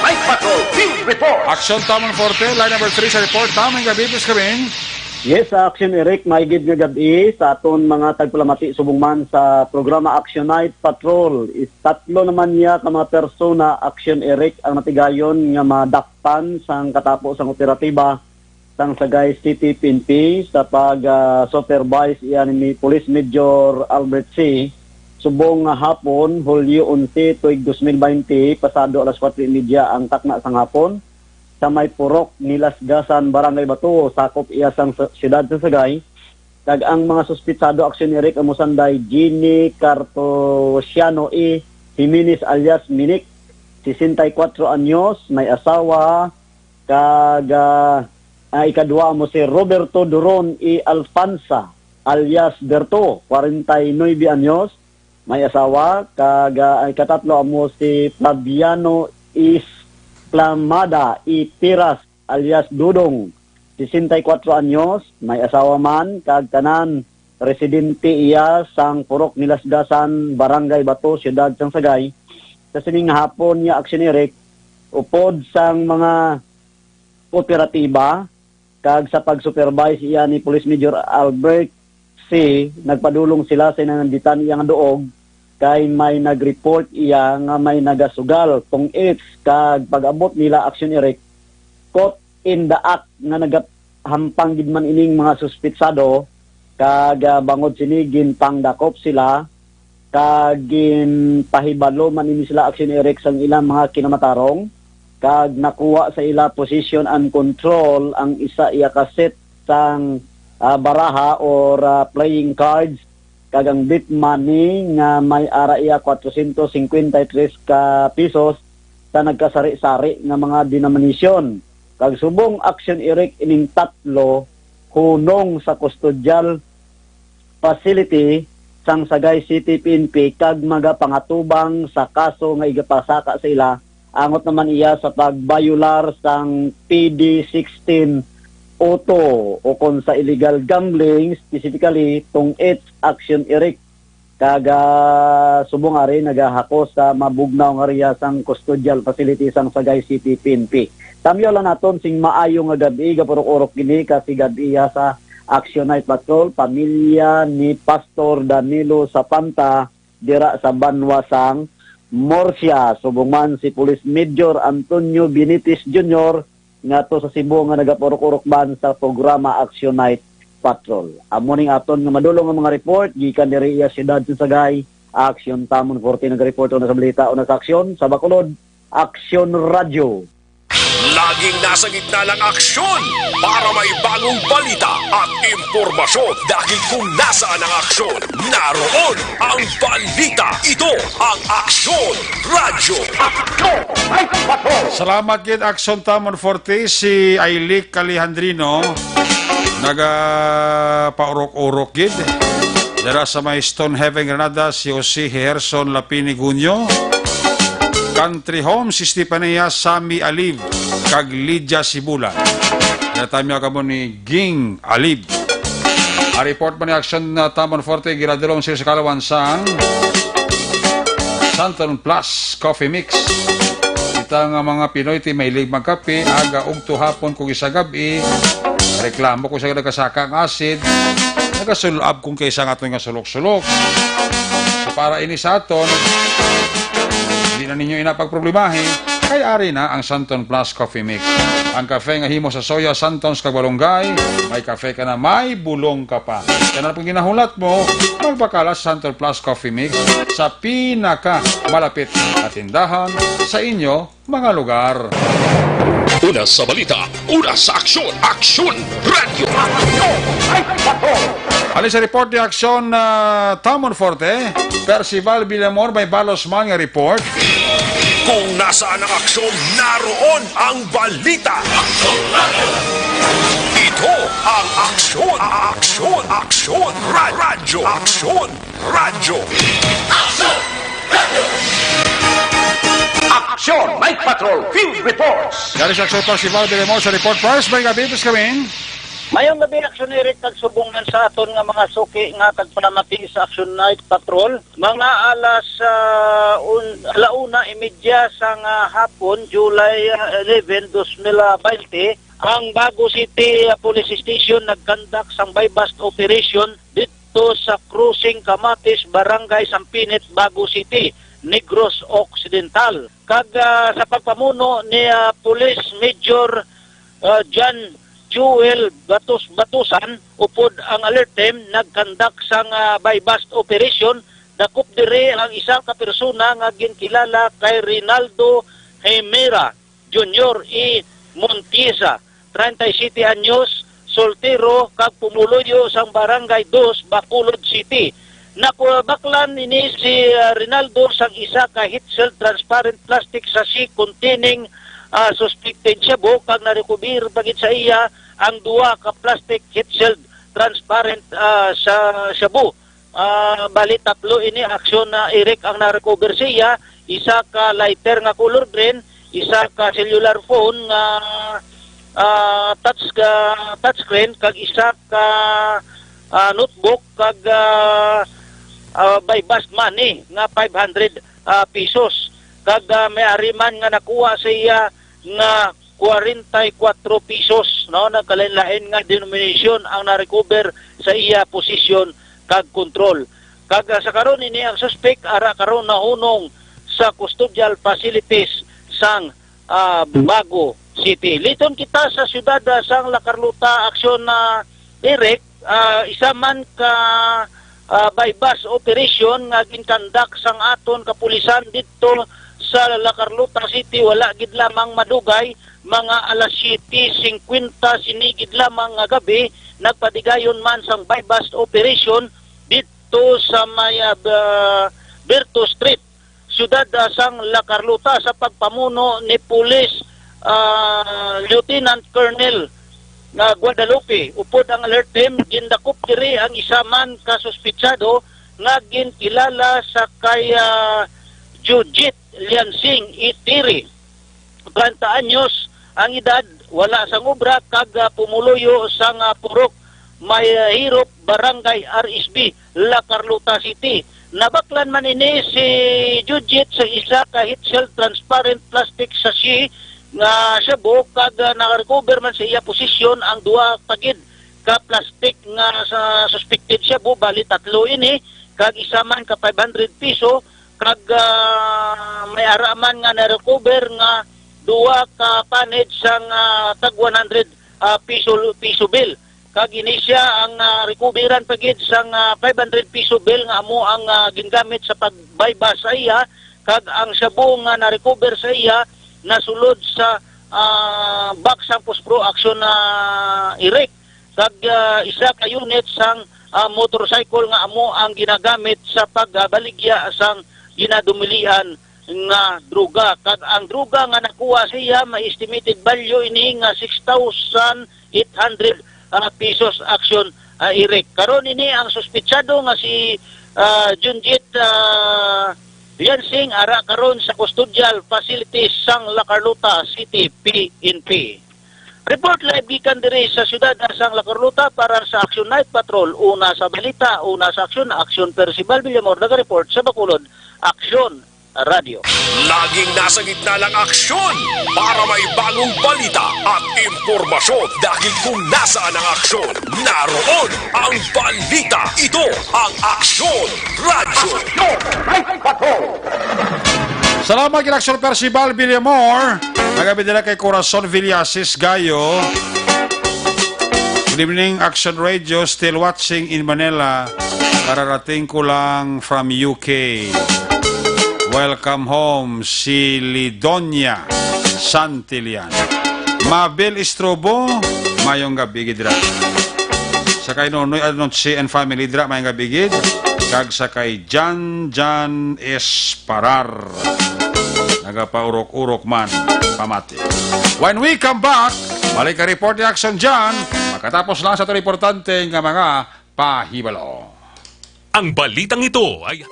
Night Patrol! Field Report! Aksyon Tabon Forte, line number 3 sa report. Tamang gabi, please kaming. Yes, sa Action Eric, maigid nga gabi sa aton mga tagpalamati subong man sa programa Action Night Patrol. Tatlo naman niya ka mga persona, Action Eric, ang natigayon nga madakpan sang katapos sang operatiba sang Sagay City PNP sa pag-supervise iyan ni Police Major Albert C. Subong nga hapon, Hulyo 11, tuig 2020, pasado alas 4:30 ang takna sang hapon. Sa may Purok, Nilasgasan, Barangay Bato, sakop iya sang siyudad sa Sagay. Kag ang mga suspitsado Action Eric amusanday Ginny Cartosiano E. Jimenez alias Minik, 64 anyos, may asawa. Kag ikadua mo si Roberto Duron E. Alfanza alias Berto, 49 anyos, may asawa. Kag ikatatlo mo si Flaviano E. Plamada I. Piras alias Dudong, 64 anyos, may asawa man. Kag tanan residente iya sang Purok Nilasgasan, Barangay Bato, siyudad sang Sagay. Sa sining hapon niya Action Eric, upod sang mga operatiba kag sa pag-supervise iya ni Police Major Albert C. Nagpadulong sila sa nanditan iyang doog kay may nag-report iya nga may nagasugal tong AIDS. Kag pag-abot nila Action Eric, caught in the act nga nagahampang gid man ining mga suspitsado. Kag bangod sini ginpangdakop sila kag ginpahibalo man ini sila Action Eric sang ilang mga kinamatarong. Kag nakuha sa ila position and control ang isa iya kaset sang baraha or playing cards. Kag ang bit money nga may ara iya 453 ka pesos sa nagkasari-sari nga mga denomination. Kag subong Action Eric ining tatlo hunong sa custodial facility sang Sagay City PNP kag magapangatubang sa kaso nga igapasaka sa ila. Angot naman iya sa pagbayular sang PD-16 auto o kon sa illegal gambling, specifically tong AIDS Action Eric. Kaga subong ari nagahako sa mabugnaw nga riya sang custodial facility sang Sagay City PNP. Tamyo lang naton sing maayo nga gabi gapurok-urok gini kasi gabi sa Action Night Patrol, pamilya ni Pastor Danilo Sapanta dira sa Banwasang Morsya. Subong man si Police Major Antonio Benitez Jr. nga to sa Cebu nga nagapurok-urok ban sa programa Action Night Patrol. Amo ning aton nga madulong nga mga report gikan diri iya siyudad sa Sagay. Action Tamon Forte nag-report na sa balita o sa aksyon sa Bacolod. Action Radio. Laging nasa gitna ng aksyon para may bagong balita at impormasyon. Dahil kung nasaan ang aksyon, naroon ang balita. Ito ang Aksyon Radio. Action! Night Patrol! Salamat gid Aksyon Tamon Forte si Ailik Calihandrino. Paurok-urok gid. Dara sa may Stonehaven, Granada, si Jose Herson Lapini Gunyo. Country Home, si Stepania Sami Alib, kag Lydia Sibula. Natamya ka mo ni Ging Alib. A report mo ni Action Tamon Forte, giradulong siya sa Kalawansang Santon Plus Coffee Mix. Si Basta nga mga Pinoy ti mahilig magkape, aga ug tuhapon kung isa gabi, reklamo ko sa nagkasaka ang acid, nagasulab kung kaysa nga nga sulok-sulok. So para ini sa aton, hindi na ninyo inapagproblemahin, kay ari na ang Santon Plus Coffee Mix. Ang kafe nga himo sa soya, Santons kag balunggay, may kafe ka na, may bulong ka pa. Kaya na pag ginahulat mo, magbakala sa Santon Plus Coffee Mix sa pinaka malapit na tindahan sa inyo mga lugar. Una sa balita, una sa aksyon, Aksyon Radio. Alis sa report ni Aksyon Tamon Forte, Percival Villamor may balos man nga report. Kung nasaan ang aksyon, naroon ang balita. Ito ang Aksyon, Radyo. Aksyon Radio. Aksyon Night Patrol Field Reports. Dari sa Aksyon Percival Villamor sa report first, may gabi kami. Mayong gabi, Aksyon Eric, tagsubungan sa aton nga mga suki nga tagpanamati sa Aksyon Night Patrol. Mga alas 1:30 sa hapon, July 11, 2020, ang Bago City Police Station nagkandak sang bypass operation dito sa Cruising Kamatis, Barangay Sampinit, Bago City, Negros Occidental. Kag sa pagpamuno ni Police Major John Joel Batusan, upod ang alert team nagkandak sang bypass operation. Dakop dire ang isang ka persona nga ginkilala kay Rinaldo Hemera Jr. E. Montiesa, 37 anyos, soltero, kag pumuluyo sang Barangay 2, Bacolod City. Nakubaklan ini si Rinaldo sang isa ka heat-sealed transparent plastic sachet containing suspected shabu, kag narekubir bagit sa iya ang duwa ka plastic heat-sealed transparent sa shabu. Bali tatlo ini aksyon na Eric ang narecover siya, isa ka lighter nga color green, isa ka cellular phone nga touchscreen, kag isa ka notebook, kag bypass money nga 500 pesos. Kag may ariman nga nakuha siya nga 44 pesos, no, nagkalain-lain nga denomination ang na-recover sa iya posisyon kag control. Kag sa karon ini ang suspect ara karon nahunong sa custodial facilities sang Bago City. Liton kita sa siyudad sang La Carlota, aksyon na Eric, isa man ka bypass operation nga ginkandak sang aton kapulisan dito sa La Carlota City. Wala gid lamang madugay, mga alas 7:50 sinigid lamang nga gabi, nagpadigayon man sang bypass operation dito sa may Berto Street, siyudad sang La Carlota, sa pagpamuno ni Police Lieutenant Colonel Guadalupe. Upod ang alert team, gindakop diri ang isa man kasuspitsado nga ginkilala sa kay Jujit Liansing Itiri, 30 anyos ang edad, wala sang obra, kag pumuluyo sang Purok May Hirop, Barangay RSB, La Carlota City. Nabaklan man ini si Jujit sa isa ka heat-sealed transparent plastic sachet nga shabu, kag nakarecover man sa iya posisyon ang duwa pagid ka plastic nga sa suspected shabu. Bali tatlo ini, kag isa man ka 500 piso, kag may araman nga na-recover nga duwa ka paned sang tag 100 piso bill. Kag ini siya ang recoveran pagid sang 500 piso bill nga amo ang gingamit sa pagbayba sa iya, kag ang shabu nga na-recover sa iya nasulod sa box sang post-pro action na Eric. Kag isa ka unit sang motorcycle nga amo ang ginagamit sa pagbaligya sang ginadumilian nga droga. Kag ang droga nga nakuha siya, may estimated value ini nga 6,800 pesos action Eric. Karon ini ang suspitsado nga si Junjit Liansing ara karon sa custodial facilities sang La Carlota City PNP. Report live gikan diri sa siyudad sang La Carlota para sa Action Night Patrol. Una sa balita, una sa aksyon, Action Percival Villamor, nag-report sa Bacolod, Action Radio. Laging nasa gitna ng aksyon para may bagong balita at impormasyon. Dahil kung nasaan ang aksyon, naroon ang balita. Ito ang Aksyon Radyo. Salamat kay Aksyon Percival Villamor. Nagabi nila kay Corazon Villasis Gayo. Good evening, Action Radio. Still watching in Manila. Kararating ko lang from UK. Welcome home, si Lidonia Santillan. Mabel Istrobo, mayong gabi gidra. Sakay Nonoy Anonsi and family dra, mayong gabi gid. Kag sakay Jan Esparar. Nagapaurok-urok man, pamati. When we come back, balik ka report ni Action Jan. Makatapos lang sa ito importante nga mga pahibalo. Ang balitang ito ay...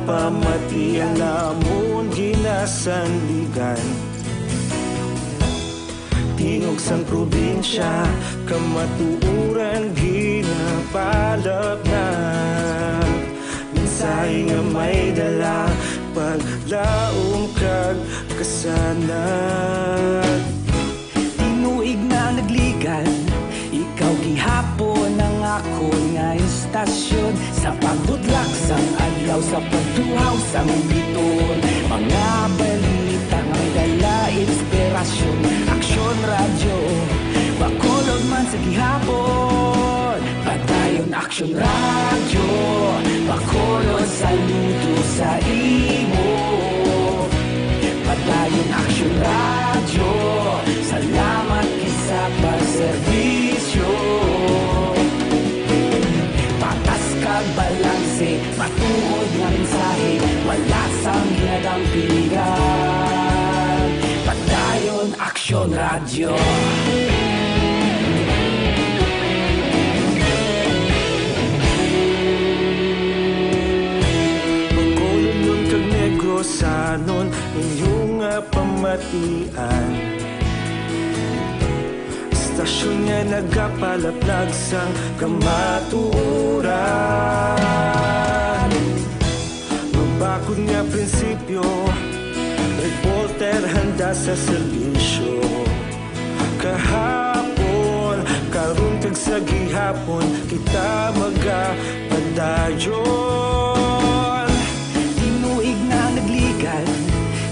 Pamatian namon ginasanligan Tingog sang probinsya kamatuuran ginapalap na Minsay nga may dala paglaom kag kasanat Tinuig na nagligan ikaw gihapon ang ako nga istasyon Sa pagbudlak sang adlaw sa pagtuhaw sang biton Mga balita nga may dala inspirasyon Aksyon Radyo, bakulog man sa gihapon Padayon Aksyon Radyo, bakulog saludo sa imo Padayon Aksyon Radyo, salamat kisa pagserbisyo Patas kag balanse, matuod nga mensahe Wala sang ginadang piligan Padayon Aksyon Radyo Pagkulong yun kag negrosanon Inyong pamatian Stasyon nga nagapalaplag sang kamatuuran Mabakod nga prinsipyo Reporter handa sa serbisyo Kahapon, karun kag sa gihapon Kita magapadayon Tinuig na nagligan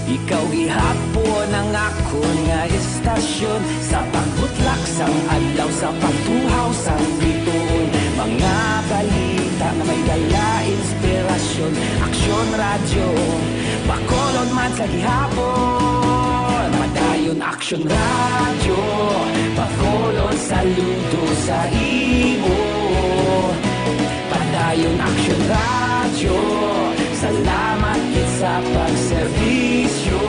Ikaw gihapon ang ako nga istasyon Sa pagbutlak sang adlaw sa pagtuhaw sang biton Mga balita na may dala inspirasyon Aksyon Radyo, bakolon man sa gihapon Madayon Aksyon Radyo, bakolon saludo sa imo Padayon Aksyon Radyo, salamat kit sa pagserbisyo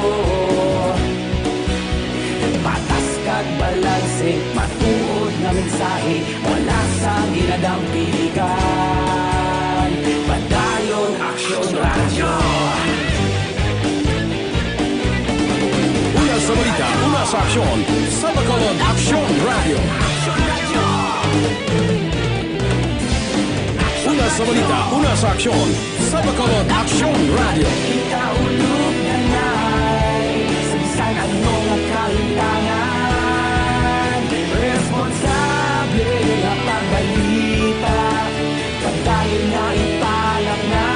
Patas kag balanse, matuod na mensahe Wala sa ginadang piligan Padayon Aksyon Radyo Una sa balita, una sa aksyon, sa bakulog Aksyon Radio. Una sa balita, una sa aksyon, sa bakulog Aksyon Radio. Ikaulog na na'y Sabisan ang mga kalintangan Responsable na pagbalita Pagdayon na ipalak na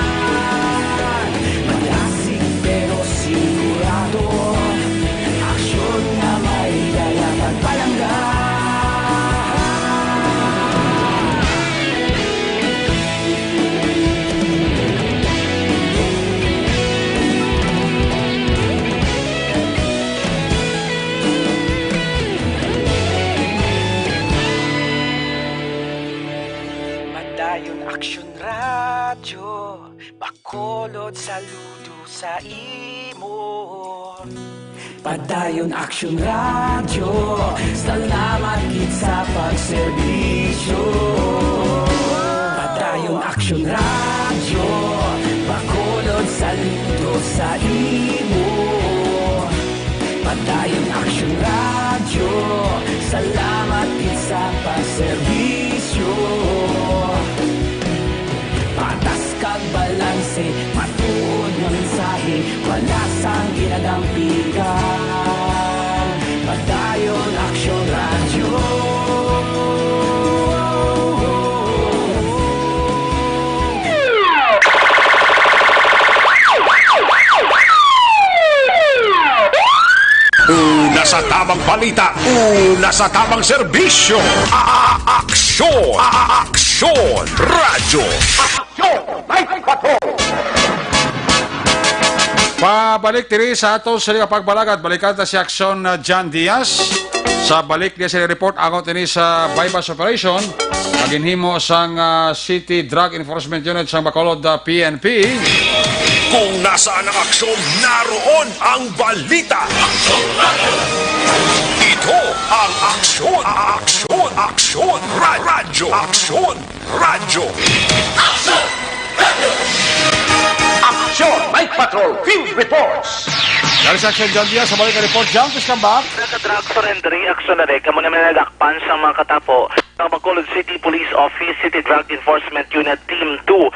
Malasig pero sigurado Aksyon na may dala pagpalanggan Padayon Aksyon Radyo, bakolod saludo sa imo. Padayon Aksyon Radyo, salamat gid sa pagserbisyo. Padayon Aksyon Radyo, bakolod saludo sa imo. Padayon Aksyon Radyo, salamat gid sa pagserbisyo. Patas kag balanse, matuod nga mensahe, wala sang ginadampigan. Padayon Aksyon Radyo. Una sa tamang balita, una sa tamang serbisyo. Aksyon! Aksyon! Radyo! Aksyon! Night Patrol! Pabalik diri sa ato sa pagbalagad, balikan ta si Aksyon John Diaz. Sa balik niya sa report ako tini sa bypass operation, maginhimo sang City Drug Enforcement Unit sang Bacolod PNP. Kung nasaan ang aksyon, naroon ang balita. Ito ang aksyon, aksyon, aksyon, radyo, aksyon, radyo. Aksyon! Night Patrol Field Reports! Dari sa Aksyon John Diaz, sa balik ang report, John, please come back. Naka-drug surrendery, aksyon na rin, kamo naman nagakpan sa mga katapo ng Bacolod City Police Office, City Drug Enforcement Unit Team 2.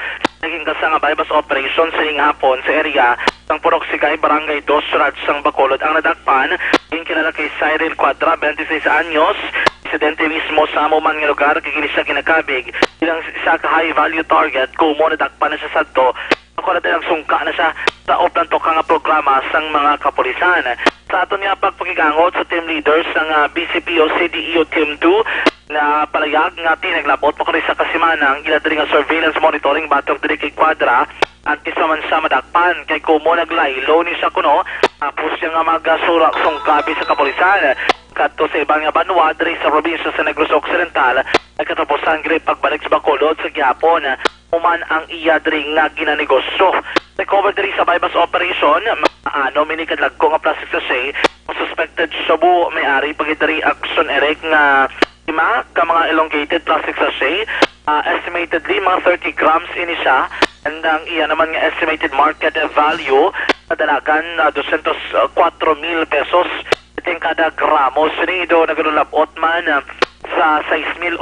Naging kasang bypass operation sa hapon sa area ng Purok Sigay, Barangay 2, Suraj, sang Bacolod. Ang nadakpan, yung kilala kay Cyril Quadra, 26 anyos, residente mismo sa amuman nga lugar, kikinis siya kinakabig. Bilang isa ka high-value target, kumo nadakpan na siya sa to. Ako na tayong sungka na siya sa oplantok nga programa sang mga kapulisan. Sa ato niya pagpakigangot sa team leaders ng BCPO CDEO Team 2 na palayag nga tinaglabot pa kuno sa kasimanang iladiri nga surveillance monitoring batok diri kay Quadra at isa man sa madakpan kay kumo naglaylo ni sa kuno tapos siya nga magasura sungkabi sa kapulisan kadto sa ibang nga banwa diri sa probinsya sa Negros Occidental ay katapusan gid pagbalik sa Bacolod sa gihapon uman ang iya diri nga ginanegosyo. Recover diri sa bypass operation mini kadlagko nga plastic sachet suspected shabu may-ari pagidiri action erek nga 5 ka mga elongated plastic sachet, estimatedly mga 30 grams ini siya, and ang iya naman nga estimated market value kadalagan 204,000 pesos iting kada gramo. Sinido nagulabot man sa 6,800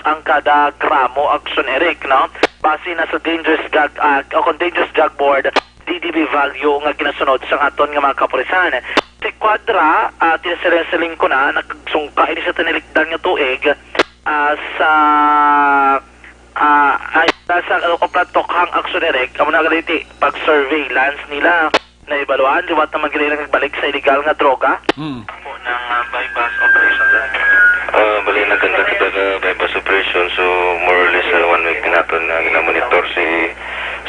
ang kada gramo action eric, no? Base na sa Dangerous Drug Act o Dangerous Drug Board DDB value nga ginasunod sa aton nga mga kapulisan. Si Quadra, tinasiling ko na, nakagsungka ini sa tinilikdan nga tuig sa oplantokhang action erek, kamo na galiti, pag-surveillance nila, na ibaluan, liwat naman gila nagbalik sa illegal nga droga. Po ng bypass operation. Bali na ganda kita na bypass operation, so more or less 1 week natin na ginamonitor si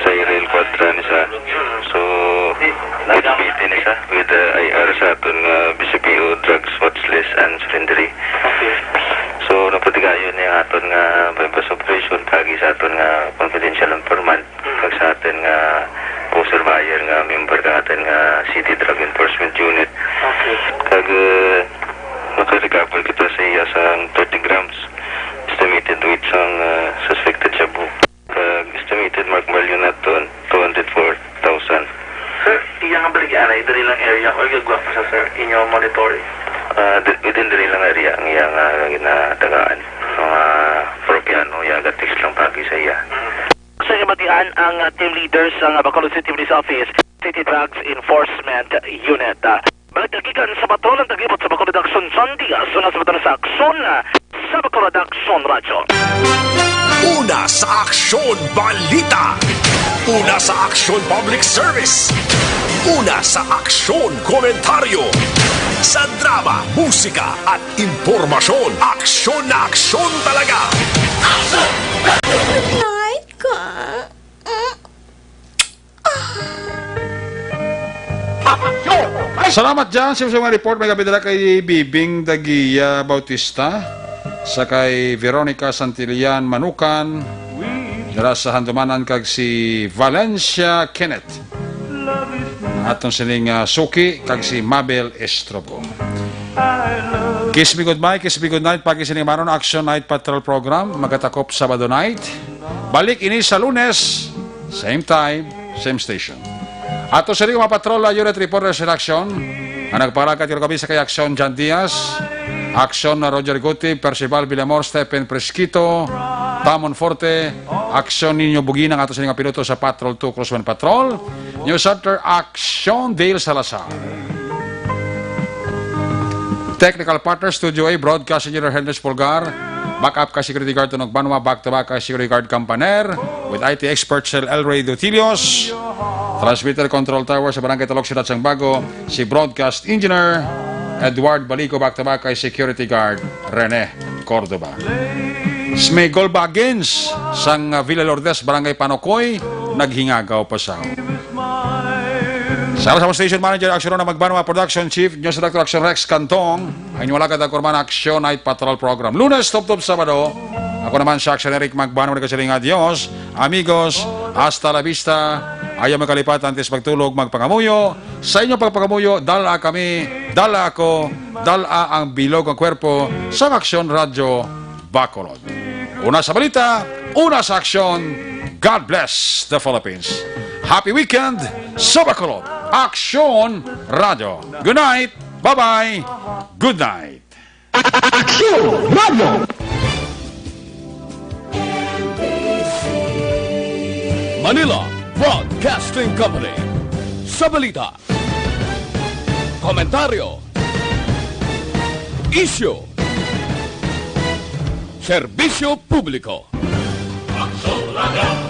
Cyril Quadra nisa. So, motivate nisa with IR sa aton BCPO Drugs Watch List and Surrendery. So, napatigayon niya aton nga bypass operation kagi sa aton nga confidential informant kag sa aton nga co-surveyor nga member ka aton nga City Drug Enforcement Unit. Kag nakarecover kita sa iya sa 30 grams estimated weight sang suspected shabu. Estimated mark value naton 204,000. Sir, iya nga baligyan ay dali lang area or gagwa pa sa sir inyo monitoring? Within dali lang area ang iya nga ginatagaan. Mga propiano, yagatis lang pagi sa iya. Sa ibatian ang team leaders ng Bacolod City Police Office, City Drugs Enforcement Unit. Balik tagikan sa patrol ang taglibot sa Bacolod Aksyon John Diaz. Una sa patrol sa Aksyon sa Bacolod Aksyon Radyo. Una sa aksyon balita. Una sa aksyon public service. Una sa aksyon komentaryo. Sa drama, musika at impormasyon. Aksyon na aksyon talaga. Night ka. Salamat dyan sa mga report. May kabidala kay Bibing Dagia Bautista, sa kay Veronica Santillan Manukan, Dara sa handumanan kag si Valencia Kenneth. Atong sining Suki kag si Mabel Estropo. Kiss me goodbye, kiss me good night. Pagi sining maron Action Night Patrol Program. Magatakop Sabado night. Balik ini sa Lunes. Same time, same station. Ato sining mga patrol unit reporters in action. Ang nagparakat yung kami sa kay Action Jan Diaz. Action na Roger Guti, Percival Villamor, Stephen Presquito, Tamon Forte, Action Ninyo Bugina, ang ato sa mga piloto sa Patrol 2 Crossman Patrol, News Center, Action Dale Salazar. Technical Partner, Studio A, Broadcast Engineer Henry Pulgar, Backup ka Security Guard Tunog Banwa, Back-to-back ka Security Guard Campaner, with IT Expert Sel El Rey Dutilios, Transmitter Control Tower sa Barangay Talok, Sirat Sangbago, si Broadcast Engineer, Edward Balico, back-to-back kay Security Guard Rene Cordoba. Smay Golba Against sang Villa Lourdes, Barangay Panokoy, naghingagaw pa sa sama Station Manager Action na Magbanwa Production Chief News Director Action Rex Cantong ay niwala ka Kurman Action Night Patrol Program Lunes top Sabado. Ako naman si Action Eric Magbanwa nagkasiling adios amigos, hasta la vista. Ayaw magkalipat antes magtulog magpangamuyo. Sa inyong pagpangamuyo dala kami, dala ako, dala ang bilog ang kwerpo sa Action Radio Bacolod. Una sa balita, una sa aksyon. God bless the Philippines. Happy weekend sa Bacolod. Action Radio. Good night. Bye-bye. Good night. Action Radio. Manila Broadcasting Company. Sa balita, komentaryo, issue, serbisyo publiko. Action Radio.